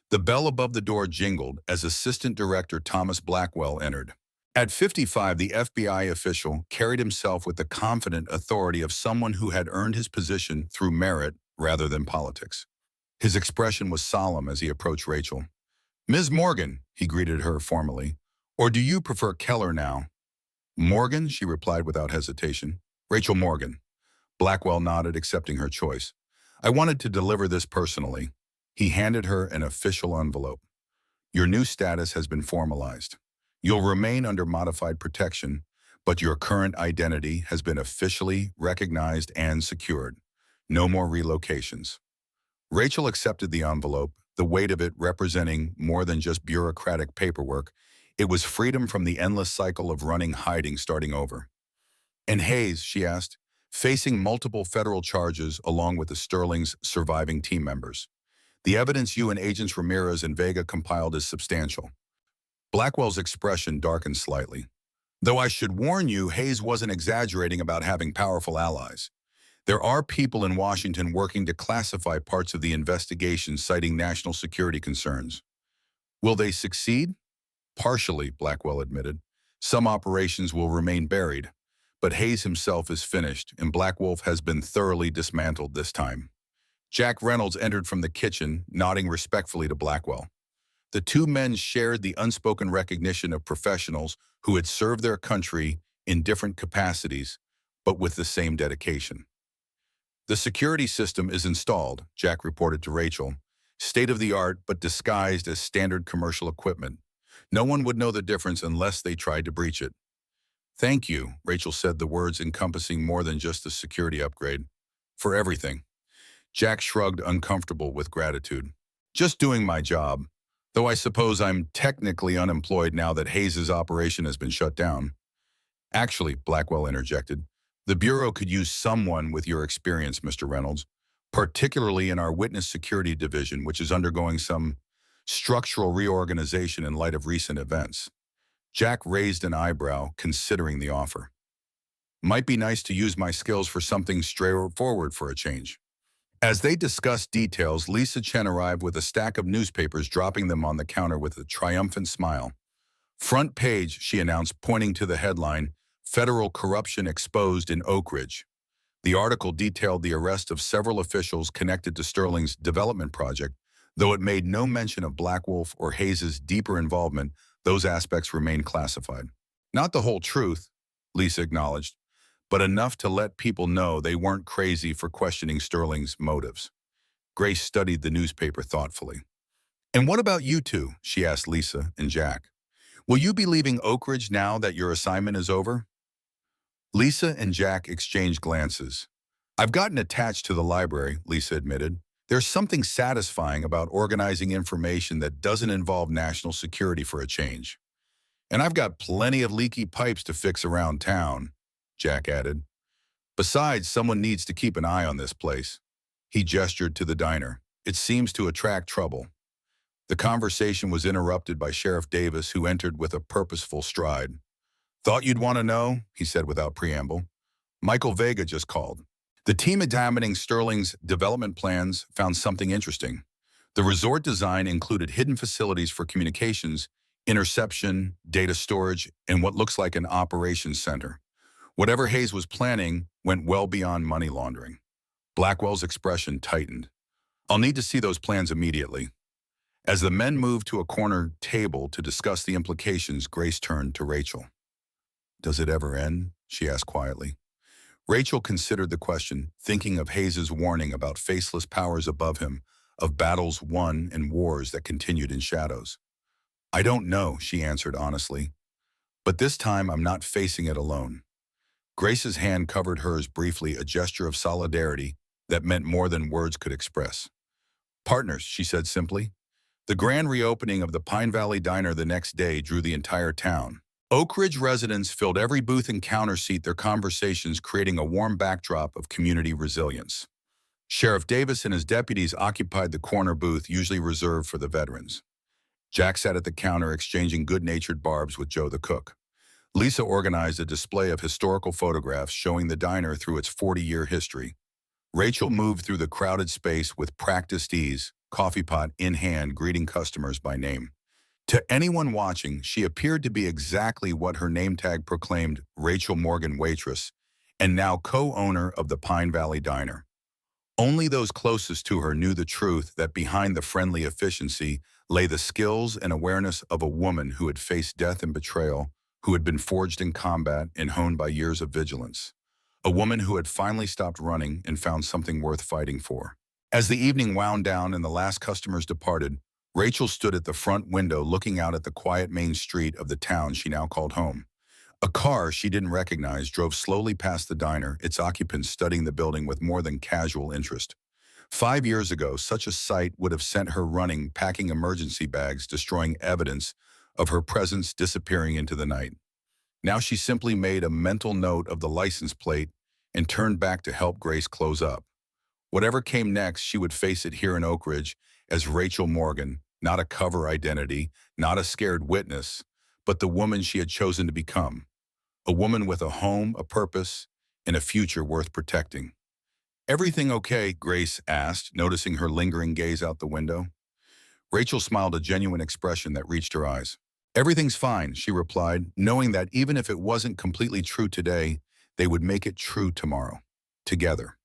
[SPEAKER 1] The bell above the door jingled as Assistant Director Thomas Blackwell entered. At 55, the FBI official carried himself with the confident authority of someone who had earned his position through merit rather than politics. His expression was solemn as he approached Rachel. Ms. Morgan, he greeted her formally. Or do you prefer Keller now? Morgan, she replied without hesitation. Rachel Morgan. Blackwell nodded, accepting her choice. I wanted to deliver this personally. He handed her an official envelope. Your new status has been formalized. You'll remain under modified protection, but your current identity has been officially recognized and secured. No more relocations. Rachel accepted the envelope, the weight of it representing more than just bureaucratic paperwork. It was freedom from the endless cycle of running, hiding, starting over. And Hayes, she asked, facing multiple federal charges along with the Sterling's surviving team members. The evidence you and Agents Ramirez and Vega compiled is substantial. Blackwell's expression darkened slightly. Though I should warn you, Hayes wasn't exaggerating about having powerful allies. There are people in Washington working to classify parts of the investigation, citing national security concerns. Will they succeed? Partially, Blackwell admitted. Some operations will remain buried, but Hayes himself is finished, and Black Wolf has been thoroughly dismantled this time. Jack Reynolds entered from the kitchen, nodding respectfully to Blackwell. The two men shared the unspoken recognition of professionals who had served their country in different capacities, but with the same dedication. The security system is installed, Jack reported to Rachel. State-of-the-art, but disguised as standard commercial equipment. No one would know the difference unless they tried to breach it. Thank you, Rachel said, the words encompassing more than just the security upgrade. For everything. Jack shrugged, uncomfortable with gratitude. Just doing my job. Though I suppose I'm technically unemployed now that Hayes's operation has been shut down. Actually, Blackwell interjected, the Bureau could use someone with your experience, Mr. Reynolds, particularly in our witness security division, which is undergoing some structural reorganization in light of recent events. Jack raised an eyebrow, considering the offer. Might be nice to use my skills for something straightforward for a change. As they discussed details, Lisa Chen arrived with a stack of newspapers, dropping them on the counter with a triumphant smile. Front page, she announced, pointing to the headline, Federal Corruption Exposed in Oak Ridge. The article detailed the arrest of several officials connected to Sterling's development project. Though it made no mention of Black Wolf or Hayes's deeper involvement, those aspects remained classified. Not the whole truth, Lisa acknowledged, but enough to let people know they weren't crazy for questioning Sterling's motives. Grace studied the newspaper thoughtfully. And what about you two? She asked Lisa and Jack. Will you be leaving Oak Ridge now that your assignment is over? Lisa and Jack exchanged glances. I've gotten attached to the library, Lisa admitted. There's something satisfying about organizing information that doesn't involve national security for a change. And I've got plenty of leaky pipes to fix around town, Jack added. Besides, someone needs to keep an eye on this place. He gestured to the diner. It seems to attract trouble. The conversation was interrupted by Sheriff Davis, who entered with a purposeful stride. Thought you'd want to know, he said without preamble. Michael Vega just called. The team examining Sterling's development plans found something interesting. The resort design included hidden facilities for communications, interception, data storage, and what looks like an operations center. Whatever Hayes was planning went well beyond money laundering. Blackwell's expression tightened. I'll need to see those plans immediately. As the men moved to a corner table to discuss the implications, Grace turned to Rachel. Does it ever end? She asked quietly. Rachel considered the question, thinking of Hayes's warning about faceless powers above him, of battles won and wars that continued in shadows. I don't know, she answered honestly. But this time I'm not facing it alone. Grace's hand covered hers briefly, a gesture of solidarity that meant more than words could express. Partners, she said simply. The grand reopening of the Pine Valley Diner the next day drew the entire town. Oak Ridge residents filled every booth and counter seat, their conversations creating a warm backdrop of community resilience. Sheriff Davis and his deputies occupied the corner booth usually reserved for the veterans. Jack sat at the counter exchanging good-natured barbs with Joe the cook. Lisa organized a display of historical photographs showing the diner through its 40-year history. Rachel moved through the crowded space with practiced ease, coffee pot in hand, greeting customers by name. To anyone watching, she appeared to be exactly what her name tag proclaimed, Rachel Morgan, waitress, and now co-owner of the Pine Valley Diner. Only those closest to her knew the truth that behind the friendly efficiency lay the skills and awareness of a woman who had faced death and betrayal, who had been forged in combat and honed by years of vigilance. A woman who had finally stopped running and found something worth fighting for. As the evening wound down and the last customers departed, Rachel stood at the front window looking out at the quiet main street of the town she now called home. A car she didn't recognize drove slowly past the diner, its occupants studying the building with more than casual interest. 5 years ago, such a sight would have sent her running, packing emergency bags, destroying evidence of her presence disappearing into the night. Now she simply made a mental note of the license plate and turned back to help Grace close up. Whatever came next, she would face it here in Oak Ridge as Rachel Morgan, not a cover identity, not a scared witness, but the woman she had chosen to become. A woman with a home, a purpose, and a future worth protecting. Everything okay? Grace asked, noticing her lingering gaze out the window. Rachel smiled, a genuine expression that reached her eyes. Everything's fine, she replied, knowing that even if it wasn't completely true today, they would make it true tomorrow. Together.